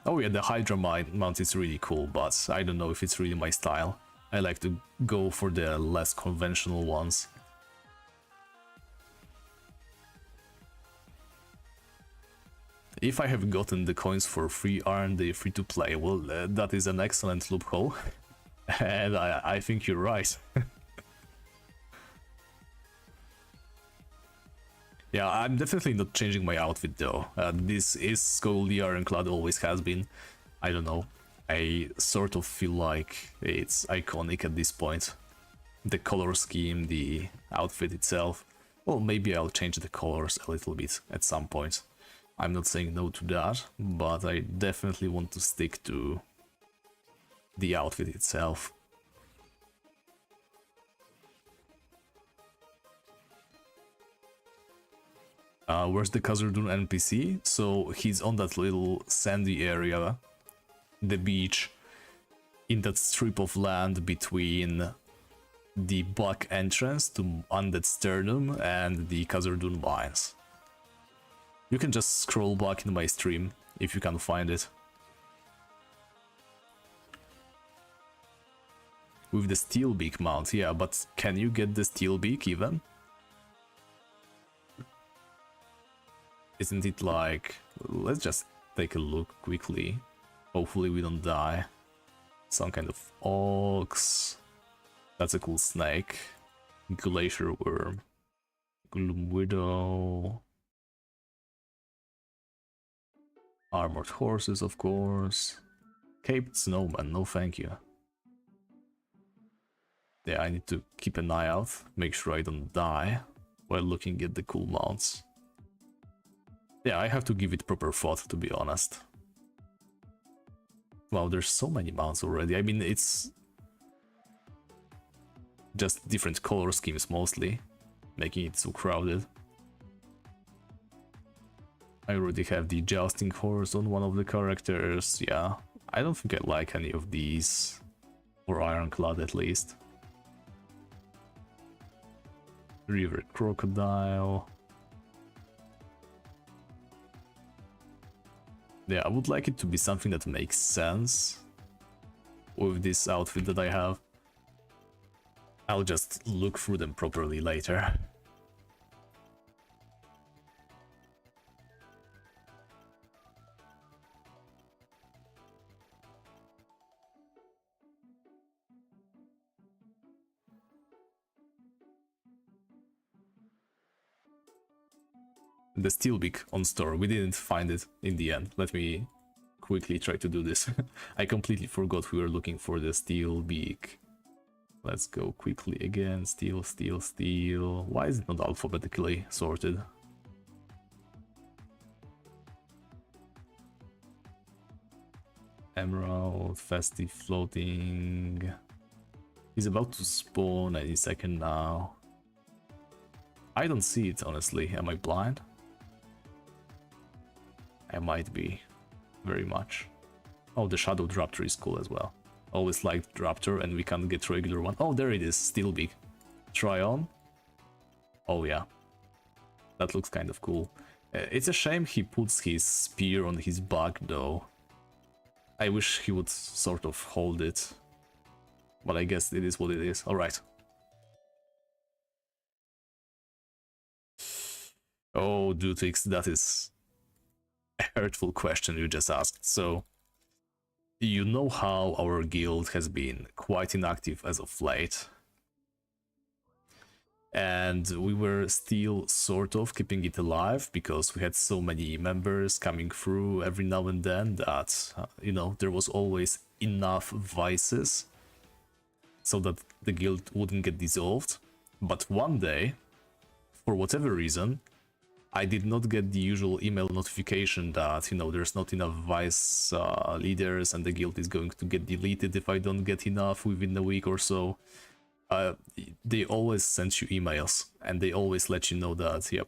Oh yeah, the Hydra mount is really cool, but I don't know if it's really my style. I like to go for the less conventional ones. If I have gotten the coins for free, aren't they free to play? Well, that is an excellent loophole. And I think you're right. Yeah, I'm definitely not changing my outfit though. This is Skogul the Ironclad, always has been. I don't know. I sort of feel like it's iconic at this point. The color scheme, the outfit itself. Well, maybe I'll change the colors a little bit at some point. I'm not saying no to that, but I definitely want to stick to the outfit itself. Where's the Khazar-dûn NPC? So he's on that little sandy area, the beach, in that strip of land between the back entrance to Undead Sternum and the Khazar-dûn mines. You can just scroll back in my stream if you can find it. With the Steelbeak mount, yeah, but can you get the Steelbeak even? Isn't it like... Let's just take a look quickly. Hopefully we don't die. Some kind of ox. That's a cool snake. Glacier worm. Gloom Widow. Armored horses, of course. Caped snowman, no thank you. Yeah, I need to keep an eye out. Make sure I don't die while looking at the cool mounts. Yeah, I have to give it proper thought, to be honest. Wow, there's so many mounts already. I mean, it's just different color schemes mostly, making it so crowded. I already have the jousting horse on one of the characters. Yeah, I don't think I like any of these, or Ironclad at least. River crocodile. Yeah, I would like it to be something that makes sense with this outfit that I have. I'll just look through them properly later. The Steelbeak on store, we didn't find it in the end. Let me quickly try to do this. I completely forgot we were looking for the Steelbeak. Let's go quickly again. Steel, steel, steel. Why is it not alphabetically sorted? Emerald, festive floating. He's about to spawn any second now. I don't see it, honestly. Am I blind? I might be, very much. Oh, the Shadow Raptor is cool as well. Always liked Raptor, and we can't get regular one. Oh, there it is, Steelbeak. Try on. Oh yeah, that looks kind of cool. It's a shame he puts his spear on his back though. I wish he would sort of hold it, but I guess it is what it is. All right. Oh, Dutix, that is a hurtful question you just asked. So, you know how our guild has been quite inactive as of late. And we were still sort of keeping it alive because we had so many members coming through every now and then that, you know, there was always enough vices so that the guild wouldn't get dissolved. But one day, for whatever reason, I did not get the usual email notification that, you know, there's not enough vice leaders and the guild is going to get deleted if I don't get enough within a week or so. They always send you emails and they always let you know that, yep,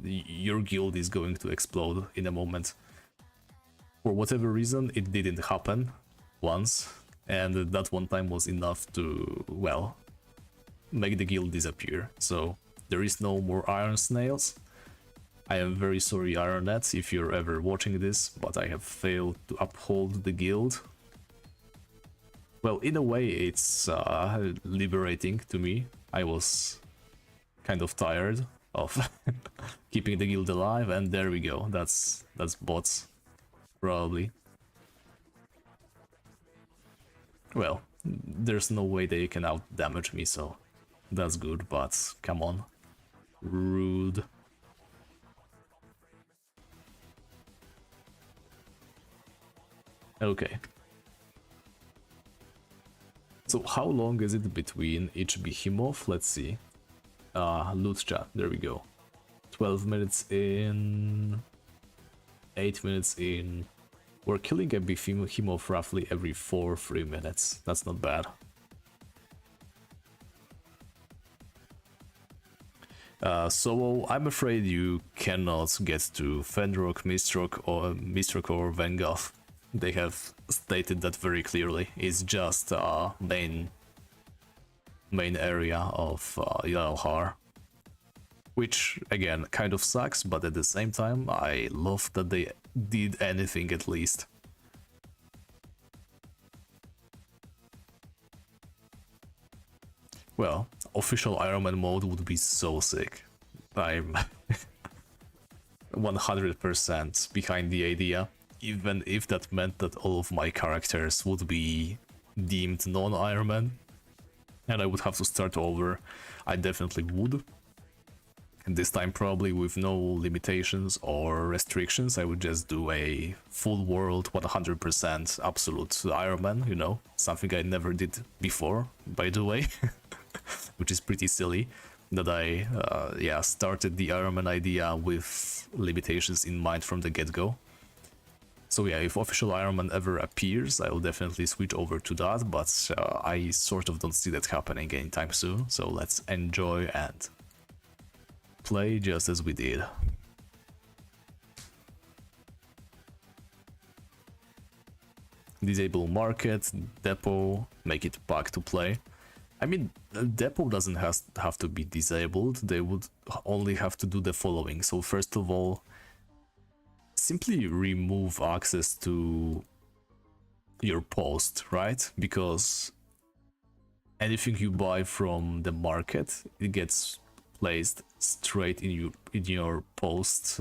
your guild is going to explode in a moment. For whatever reason, it didn't happen once, and that one time was enough to, well, make the guild disappear. So there is no more iron snails. I am very sorry, Ironclad, if you're ever watching this, but I have failed to uphold the guild. Well, in a way, it's liberating to me. I was kind of tired of keeping the guild alive, and there we go. That's bots, probably. Well, there's no way they can out damage me, so that's good. But come on, rude. Okay. So how long is it between each behemoth? Let's see. Loot chat, there we go. 12 minutes in, 8 minutes in. We're killing a behemoth roughly every 3 minutes. That's not bad. So I'm afraid you cannot get to Fenrock, Mistrock or Vengoth. They have stated that very clearly. It's just main area of Yalahar, which again kind of sucks, but at the same time I love that they did anything at least. Well, official Ironman mode would be so sick. I'm 100% behind the idea, even if that meant that all of my characters would be deemed non-Ironman and I would have to start over. I definitely would. And this time probably with no limitations or restrictions. I would just do a full world 100% absolute Ironman, you know, something I never did before, by the way, which is pretty silly that I started the Ironman idea with limitations in mind from the get-go. So yeah, if official Ironman ever appears, I will definitely switch over to that, but I sort of don't see that happening anytime soon, so let's enjoy and play just as we did. Disable market, depot, make it pack to play. I mean, depot doesn't have to be disabled, they would only have to do the following. So first of all, simply remove access to your post, right? Because anything you buy from the market, it gets placed straight in your post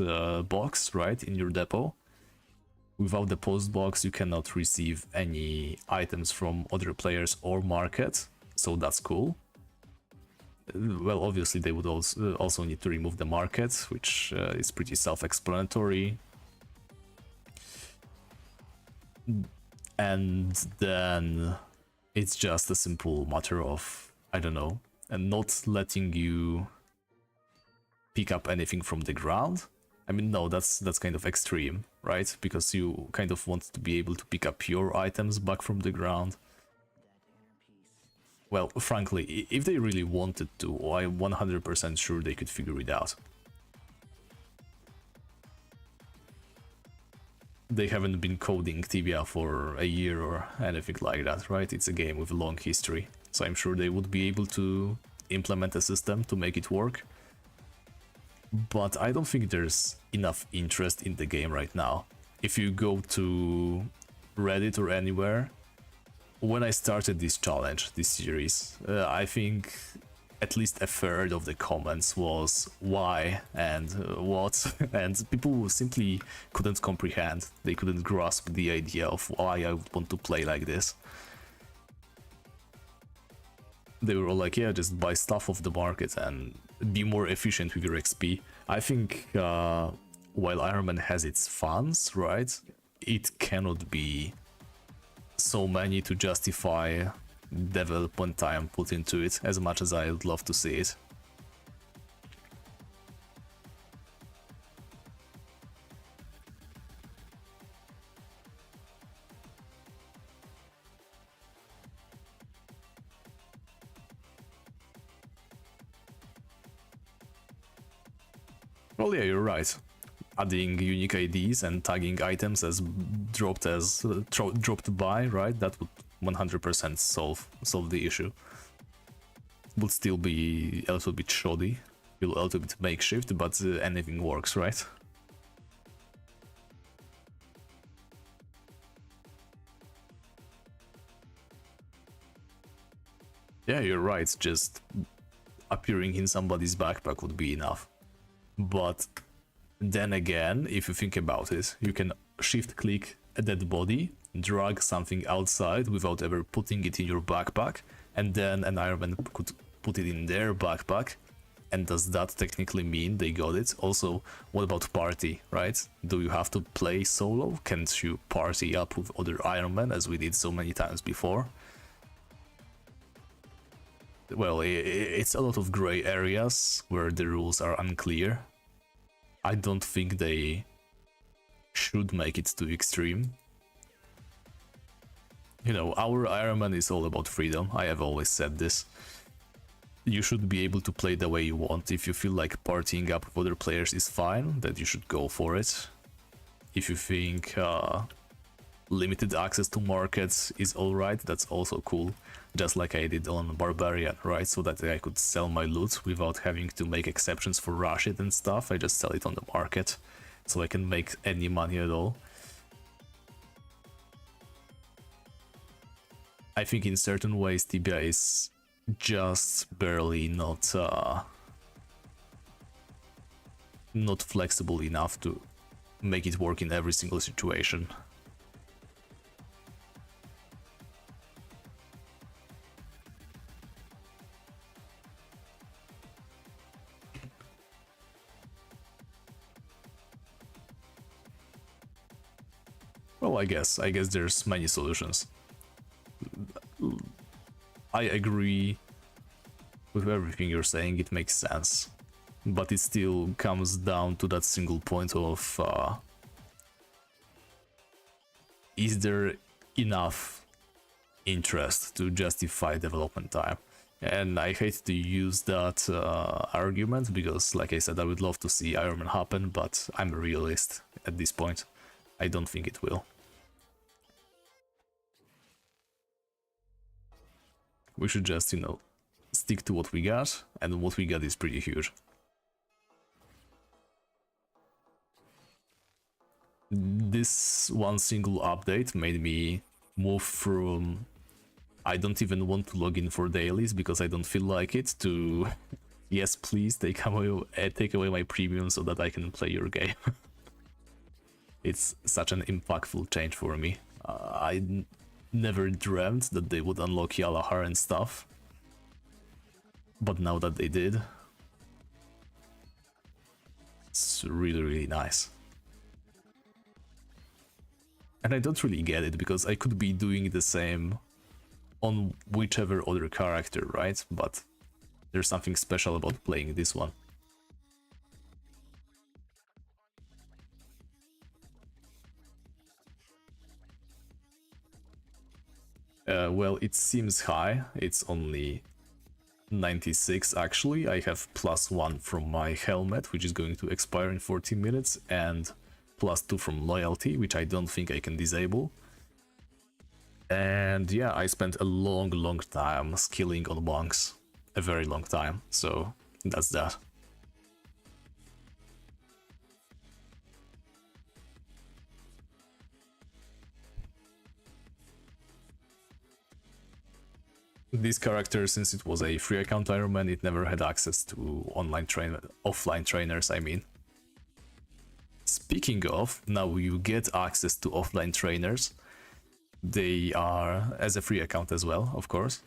box, right? In your depot. Without the post box, you cannot receive any items from other players or market, so that's cool. Well, obviously they would also need to remove the market, which is pretty self-explanatory. And then it's just a simple matter of, I don't know, and not letting you pick up anything from the ground. I mean, no, that's kind of extreme, right? Because you kind of want to be able to pick up your items back from the ground. Well, frankly, if they really wanted to, I'm 100% sure they could figure it out. They haven't been coding Tibia for a year or anything like that, right? It's a game with a long history, so I'm sure they would be able to implement a system to make it work. But I don't think there's enough interest in the game right now. If you go to Reddit or anywhere, when I started this challenge, this series, I think at least a third of the comments was why and what, and people simply couldn't comprehend. They couldn't grasp the idea of why I would want to play like this. They were all like, yeah, just buy stuff off the market and be more efficient with your XP. I think while Ironman has its fans, right, it cannot be so many to justify development time put into it as much as I would love to see it. Well, yeah, you're right. Adding unique IDs and tagging items as dropped by, right? That would 100% solve the issue. Would still be a little bit shoddy, feel a little bit makeshift, but anything works, right? Yeah, you're right, just appearing in somebody's backpack would be enough. But then again, if you think about it, you can shift click a dead body, drag something outside without ever putting it in your backpack, and then an Ironman could put it in their backpack. And does that technically mean they got it? Also, what about party, right? Do you have to play solo? Can't you party up with other Ironmen as we did so many times before? Well, it's a lot of gray areas where the rules are unclear. I don't think they should make it too extreme. You know, our Ironman is all about freedom. I have always said this. You should be able to play the way you want. If you feel like partying up with other players is fine, then you should go for it. If you think limited access to markets is alright, that's also cool. Just like I did on Barbarian, right? So that I could sell my loot without having to make exceptions for rush it and stuff. I just sell it on the market, so I can make any money at all. I think in certain ways Tibia is just barely not flexible enough to make it work in every single situation. Well, I guess there's many solutions. I agree with everything you're saying, it makes sense. But it still comes down to that single point of is there enough interest to justify development time? And I hate to use that argument because, like I said, I would love to see Ironman happen, but I'm a realist at this point. I don't think it will. We should just, you know, stick to what we got, and what we got is pretty huge. This one single update made me move from I don't even want to log in for dailies because I don't feel like it to yes, please take away my premium so that I can play your game. It's such an impactful change for me. I never dreamt that they would unlock Yalahar and stuff, but now that they did, it's really nice. And I don't really get it because I could be doing the same on whichever other character, right? But there's something special about playing this one. Well, it seems high. It's only 96 actually. I have +1 from my helmet, which is going to expire in 14 minutes, and +2 from loyalty, which I don't think I can disable. And yeah, I spent a long time skilling on monks. A very long time, so that's that. This character, since it was a free account Ironman, it never had access to offline trainers, I mean. Speaking of, now you get access to offline trainers. They are, as a free account as well, of course.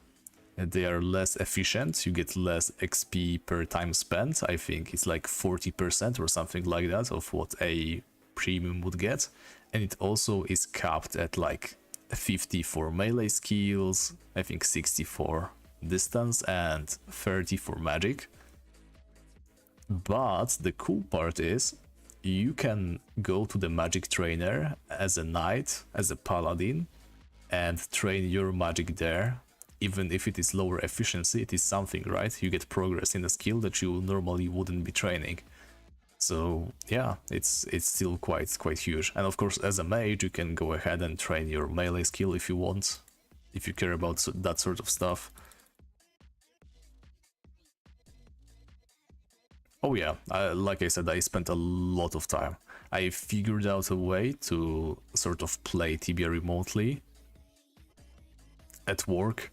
They are less efficient, you get less XP per time spent. I think it's like 40% or something like that of what a premium would get. And it also is capped at like 50 for melee skills, I think 60 for distance, and 30 for magic. But the cool part is you can go to the magic trainer as a knight, as a paladin, and train your magic there. Even if it is lower efficiency, it is something, right? You get progress in a skill that you normally wouldn't be training. So yeah, it's still quite huge. And of course, as a mage, you can go ahead and train your melee skill if you want, if you care about that sort of stuff. Oh yeah, like I said, I spent a lot of time. I figured out a way to sort of play Tibia remotely at work.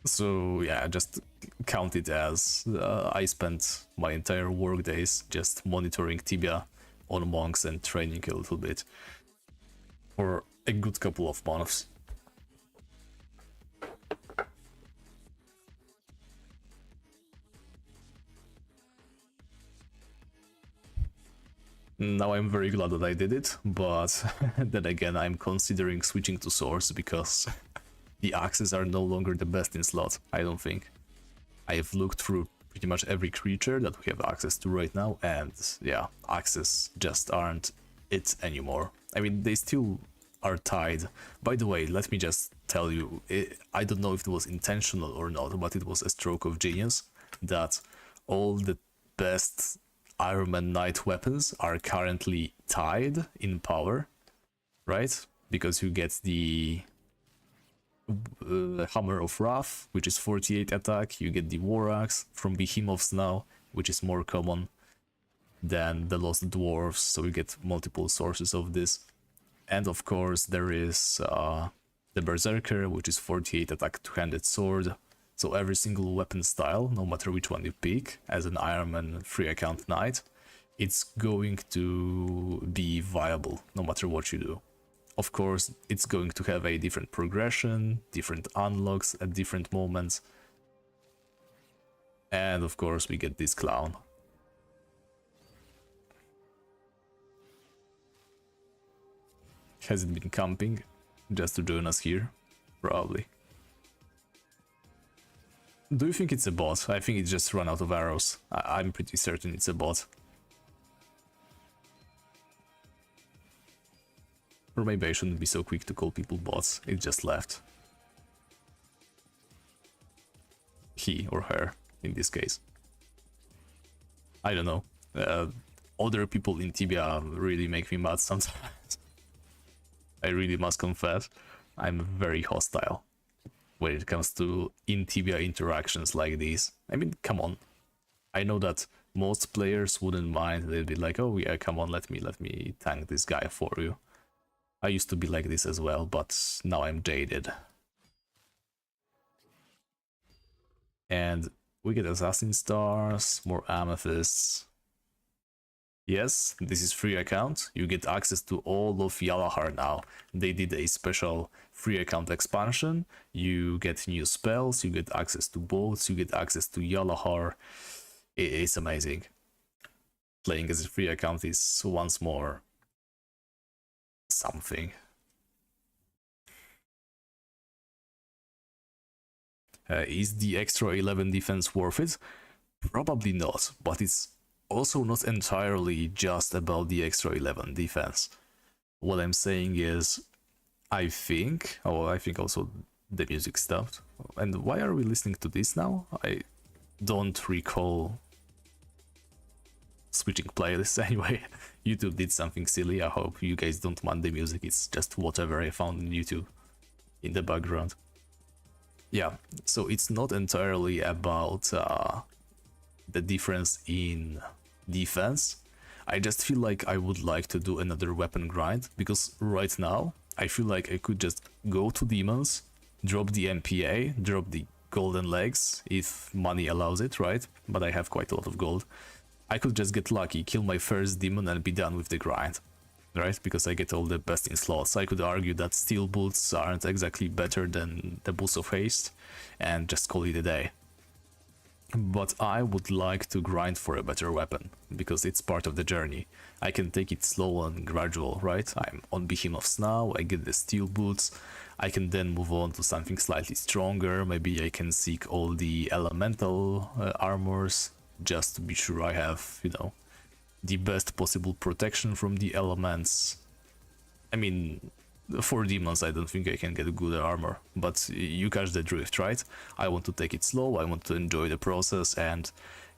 So yeah, just count it as I spent my entire work days just monitoring Tibia on monks and training a little bit for a good couple of months. Now I'm very glad that I did it, but then again I'm considering switching to Source because the axes are no longer the best in slot, I don't think. I have looked through pretty much every creature that we have access to right now, and yeah, axes just aren't it anymore. I mean, they still are tied. By the way, let me just tell you, I don't know if it was intentional or not, but it was a stroke of genius that all the best Ironman Knight weapons are currently tied in power, right? Because you get the Hammer of Wrath, which is 48 attack, you get the War Axe from Behemoths now, which is more common than the Lost Dwarves, so you get multiple sources of this. And of course there is the Berserker, which is 48 attack two-handed sword. So every single weapon style, no matter which one you pick, as an Ironman free account knight, it's going to be viable no matter what you do. Of course, it's going to have a different progression, different unlocks at different moments. And of course we get this clown. Has it been camping just to join us here? Probably. Do you think it's a bot? I think it just ran out of arrows. I'm pretty certain it's a bot. Or maybe I shouldn't be so quick to call people bots. It just left. He or her, in this case. I don't know. Other people in Tibia really make me mad sometimes. I really must confess, I'm very hostile when it comes to in-Tibia interactions like these. I mean, come on. I know that most players wouldn't mind. They'd be like, oh yeah, come on, let me tank this guy for you. I used to be like this as well, but now I'm jaded. And we get Assassin Stars, more Amethysts. Yes, this is free account. You get access to all of Yalahar now. They did a special free account expansion. You get new spells, you get access to boats, you get access to Yalahar. It's amazing. Playing as a free account is once more something. Is the extra 11 defense worth it? Probably not, but it's also not entirely just about the extra 11 defense. What I'm saying is, I think also the music stopped. And why are we listening to this now? I don't recall switching playlists anyway. YouTube did something silly. I hope you guys don't mind the music. It's just whatever I found on YouTube in the background. Yeah, so it's not entirely about the difference in defense. I just feel like I would like to do another weapon grind, because right now I feel like I could just go to demons, drop the MPA, drop the golden legs, if money allows it, right? But I have quite a lot of gold. I could just get lucky, kill my first demon and be done with the grind, right? Because I get all the best in slots. I could argue that steel boots aren't exactly better than the boots of haste and just call it a day. But I would like to grind for a better weapon, because it's part of the journey. I can take it slow and gradual, right? I'm on Behemoths now, I get the steel boots, I can then move on to something slightly stronger. Maybe I can seek all the elemental armors, just to be sure I have, you know, the best possible protection from the elements. I mean, for demons I don't think I can get good armor, but you catch the drift, right? I want to take it slow, I want to enjoy the process, and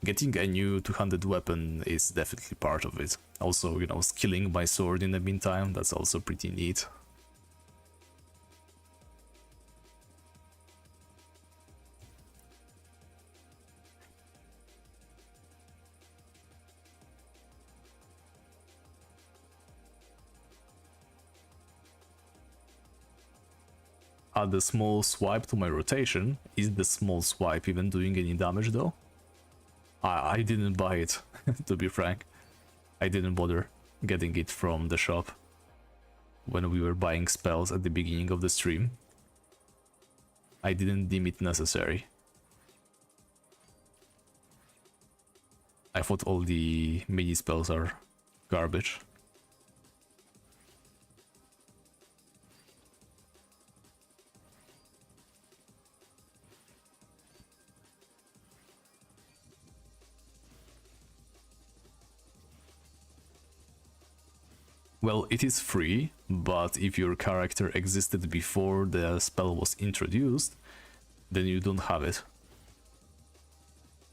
getting a new 200 weapon is definitely part of it. Also, you know, skilling my sword in the meantime, that's also pretty neat. add a small swipe to my rotation. Is the small swipe even doing any damage though? I didn't buy it, to be frank. I didn't bother getting it from the shop when we were buying spells at the beginning of the stream. I didn't deem it necessary. I thought all the mini spells are garbage. Well, it is free, but if your character existed before the spell was introduced, then you don't have it.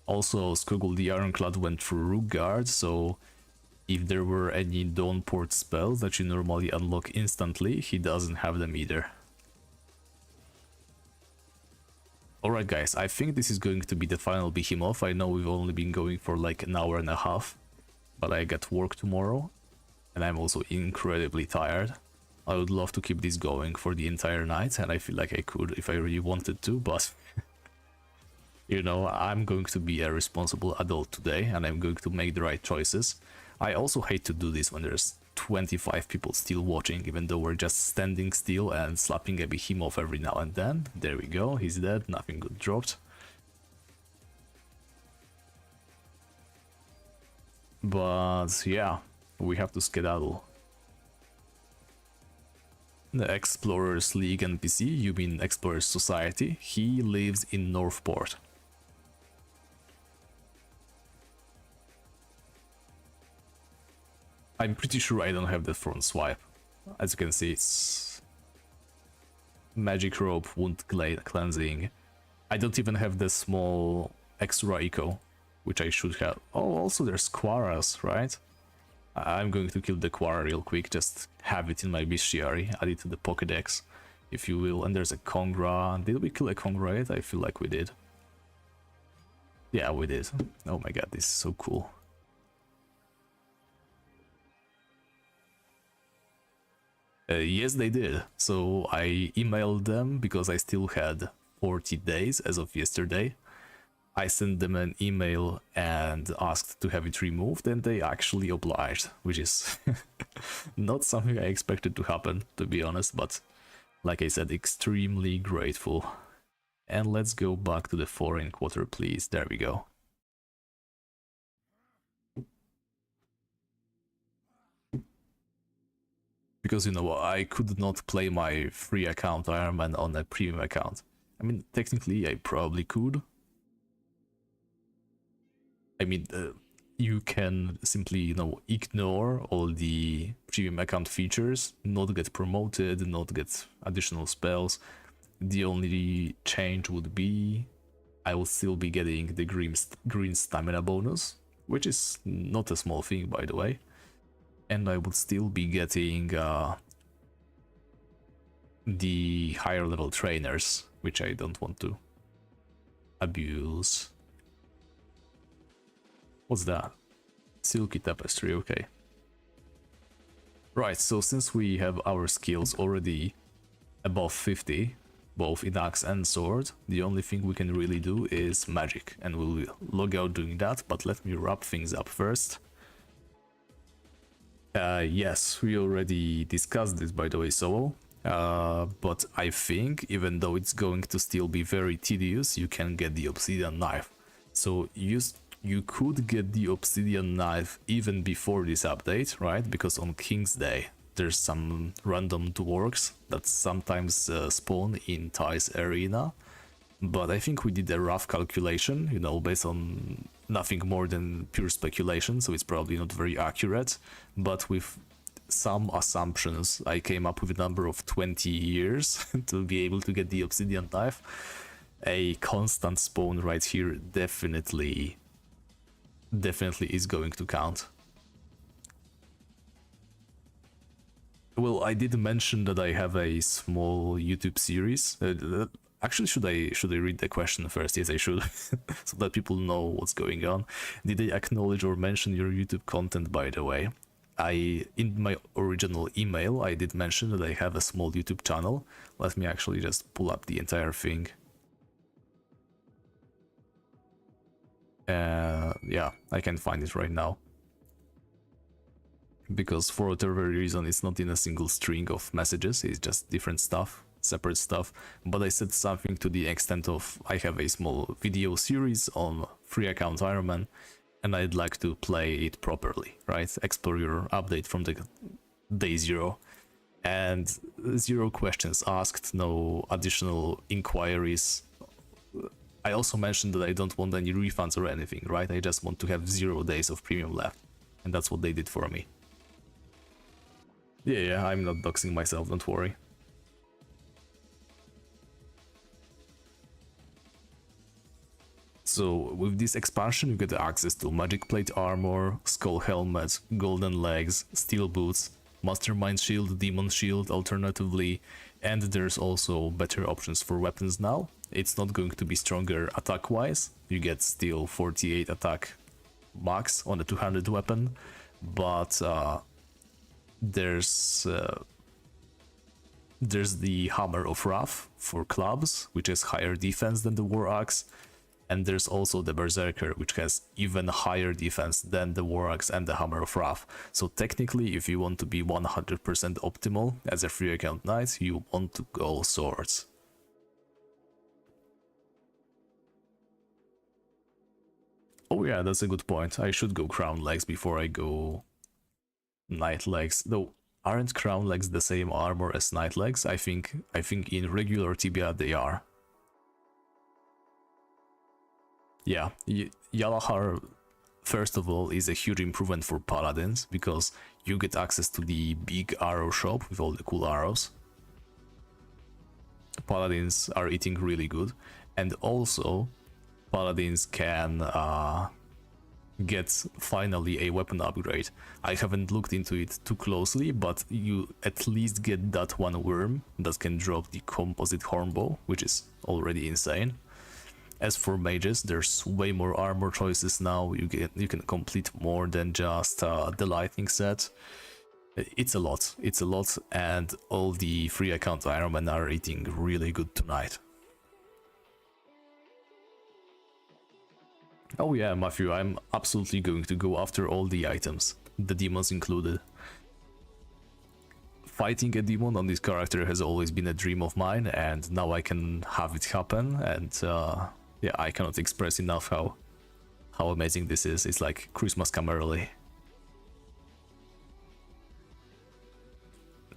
Also, Skogul the Ironclad went through Rook Guard, so if there were any Dawnport spells that you normally unlock instantly, he doesn't have them either. Alright guys, I think this is going to be the final behemoth. I know we've only been going for like an hour and a half, but I got work tomorrow. And I'm also incredibly tired. I would love to keep this going for the entire night, and I feel like I could if I really wanted to, but you know, I'm going to be a responsible adult today, and I'm going to make the right choices. I also hate to do this when there's 25 people still watching, even though we're just standing still and slapping a behemoth every now and then. There we go, he's dead, nothing good dropped. But yeah, we have to skedaddle. The Explorers League NPC, you mean Explorers Society, he lives in Northport. I'm pretty sure I don't have the front swipe. As you can see, it's Magic Rope, Wound Cleansing. I don't even have the small extra eco, which I should have. Oh, also there's Quaras, right? I'm going to kill the Quara real quick, just have it in my bestiary, add it to the Pokédex, if you will. And there's a Kongra. Did we kill a Kongra yet? I feel like we did. Yeah, we did. Oh my god, this is so cool. Yes, they did. So I emailed them because I still had 40 days as of yesterday. I sent them an email and asked to have it removed, and they actually obliged, which is not something I expected to happen, to be honest, but like I said, extremely grateful. And let's go back to the foreign quarter, please. There we go. Because, you know, I could not play my free account Ironman on a premium account. I mean, technically I probably could. I mean, you can simply, you know, ignore all the premium account features, not get promoted, not get additional spells. The only change would be I will still be getting the green stamina bonus, which is not a small thing, by the way. And I would still be getting the higher level trainers, which I don't want to abuse. What's that? Silky tapestry, okay. Right, so since we have our skills already above 50, both in axe and sword, the only thing we can really do is magic, and we'll log out doing that, but let me wrap things up first. Yes, we already discussed this, by the way, Solo, but I think, even though it's going to still be very tedious, you can get the obsidian knife. So you could get the obsidian knife even before this update, right? Because on King's Day there's some random dwarves that sometimes spawn in Ty's arena, but I think we did a rough calculation, you know, based on nothing more than pure speculation, so it's probably not very accurate, but with some assumptions I came up with a number of 20 years to be able to get the obsidian knife. A constant spawn right here definitely is going to count. Well, I did mention that I have a small YouTube series. Actually, should I read the question first? Yes, I should, so that people know what's going on. Did they acknowledge or mention your YouTube content, by the way? in my original email, I did mention that I have a small YouTube channel. Let me actually just pull up the entire thing. Yeah, I can find it right now. Because for whatever reason, it's not in a single string of messages, it's just different stuff, separate stuff. But I said something to the extent of, I have a small video series on free account Ironman, and I'd like to play it properly, right? Explore your update from the day 0. And 0 questions asked, no additional inquiries. I also mentioned that I don't want any refunds or anything, right? I just want to have 0 days of premium left. And that's what they did for me. Yeah, I'm not doxing myself, don't worry. So with this expansion you get access to magic plate armor, skull helmet, golden legs, steel boots, mastermind shield, demon shield alternatively, and there's also better options for weapons now. It's not going to be stronger attack wise, you get still 48 attack max on the 200 weapon, but there's the Hammer of Wrath for clubs, which has higher defense than the War Axe, and there's also the Berserker, which has even higher defense than the War Axe and the Hammer of Wrath. So technically, if you want to be 100% optimal as a free account knight, you want to go swords. Oh yeah, that's a good point. I should go crown legs before I go knight legs, though. Aren't crown legs the same armor as knight legs? I think in regular Tibia they are. Yeah, Yalahar, first of all, is a huge improvement for paladins because you get access to the big arrow shop with all the cool arrows. Paladins are eating really good, and also paladins can get finally a weapon upgrade. I haven't looked into it too closely, but you at least get that one worm that can drop the composite hornbow, which is already insane. As for mages, there's way more armor choices now. You can complete more than just the lightning set. It's a lot, and all the free account Ironman are eating really good tonight. Oh yeah, Matthew, I'm absolutely going to go after all the items, the demons included. Fighting a demon on this character has always been a dream of mine, and now I can have it happen, and yeah, I cannot express enough how amazing this is. It's like Christmas come early.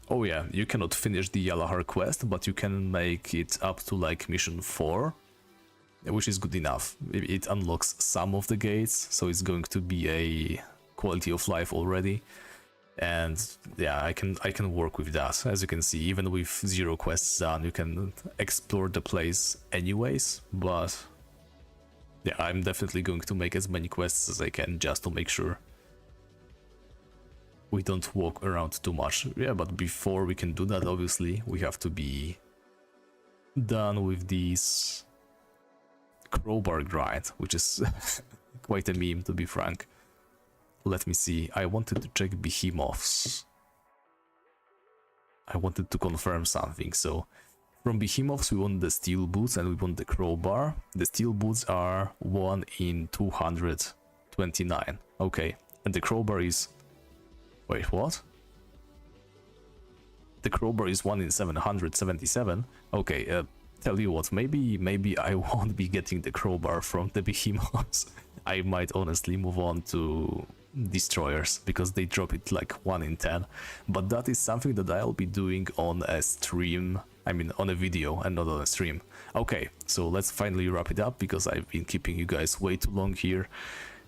Oh yeah, you cannot finish the Yalahar quest, but you can make it up to like mission 4. Which is good enough. It unlocks some of the gates, so it's going to be a quality of life already. And yeah, I can work with that. As you can see, even with 0 quests done, you can explore the place anyways. But yeah, I'm definitely going to make as many quests as I can just to make sure we don't walk around too much. Yeah, but before we can do that, obviously, we have to be done with these crowbar grind, which is quite a meme, to be frank. Let me see, I wanted to check behemoths. I wanted to confirm something. So from behemoths we want the steel boots and we want the crowbar. The steel boots are 1 in 229. Okay, and the crowbar is... Wait, what? The crowbar is 1 in 777. Okay, tell you what, maybe I won't be getting the crowbar from the behemoths. I might honestly move on to destroyers because they drop it like 1 in 10. But that is something that I'll be doing on a stream. I mean on a video and not on a stream. Okay, so let's finally wrap it up because I've been keeping you guys way too long here.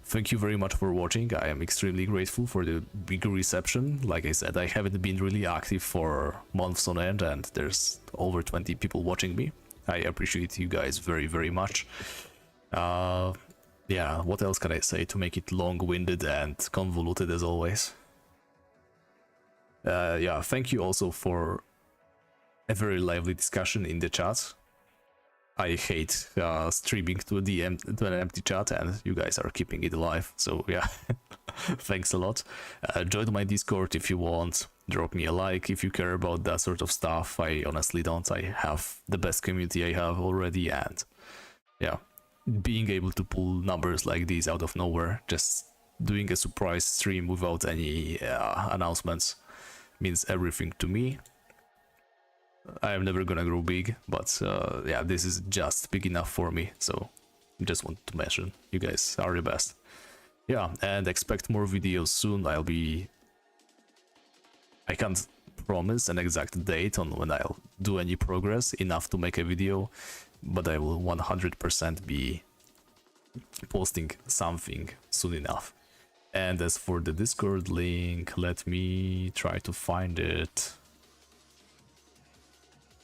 Thank you very much for watching. I am extremely grateful for the big reception. Like I said, I haven't been really active for months on end and there's over 20 people watching me. I appreciate you guys very, very much. Yeah, what else can I say to make it long-winded and convoluted as always? Yeah, thank you also for a very lively discussion in the chat. I hate streaming to an empty chat and you guys are keeping it alive, so yeah. Thanks a lot. Join my Discord if you want. Drop me a like if you care about that sort of stuff. I honestly don't. I have the best community I have already, and yeah, being able to pull numbers like these out of nowhere, just doing a surprise stream without any announcements, means everything to me. I am never gonna grow big, but yeah, this is just big enough for me, so just want to mention you guys are the best. Yeah, and expect more videos soon. I can't promise an exact date on when I'll do any progress enough to make a video, but I will 100% be posting something soon enough. And as for the Discord link, let me try to find it.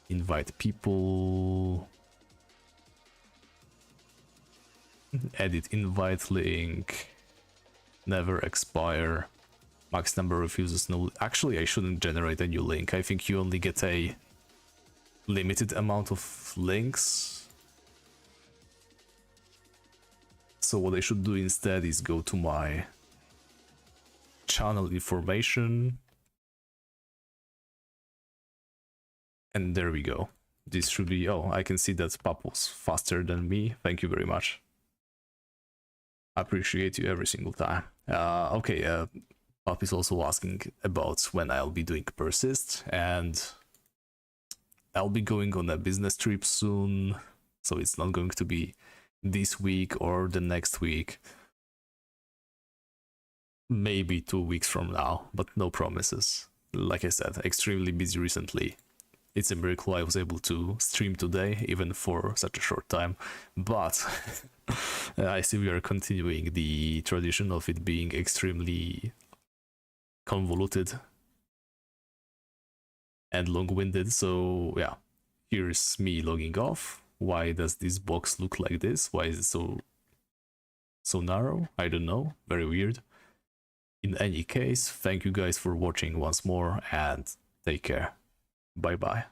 Invite people. Edit invite link. Never expire. Max number refuses no. Actually, I shouldn't generate a new link. I think you only get a limited amount of links. So what I should do instead is go to my channel information. And there we go. This should be... Oh, I can see that Pap was faster than me. Thank you very much. Appreciate you every single time. Okay, Pap is also asking about when I'll be doing Persist, and I'll be going on a business trip soon, so it's not going to be this week or the next week. Maybe 2 weeks from now, but no promises. Like I said, extremely busy recently. It's a miracle I was able to stream today, even for such a short time, but I see we are continuing the tradition of it being extremely convoluted and long-winded, so yeah, here's me logging off. Why does this box look like this? Why is it so narrow? I don't know, very weird. In any case, thank you guys for watching once more, and take care. Bye bye.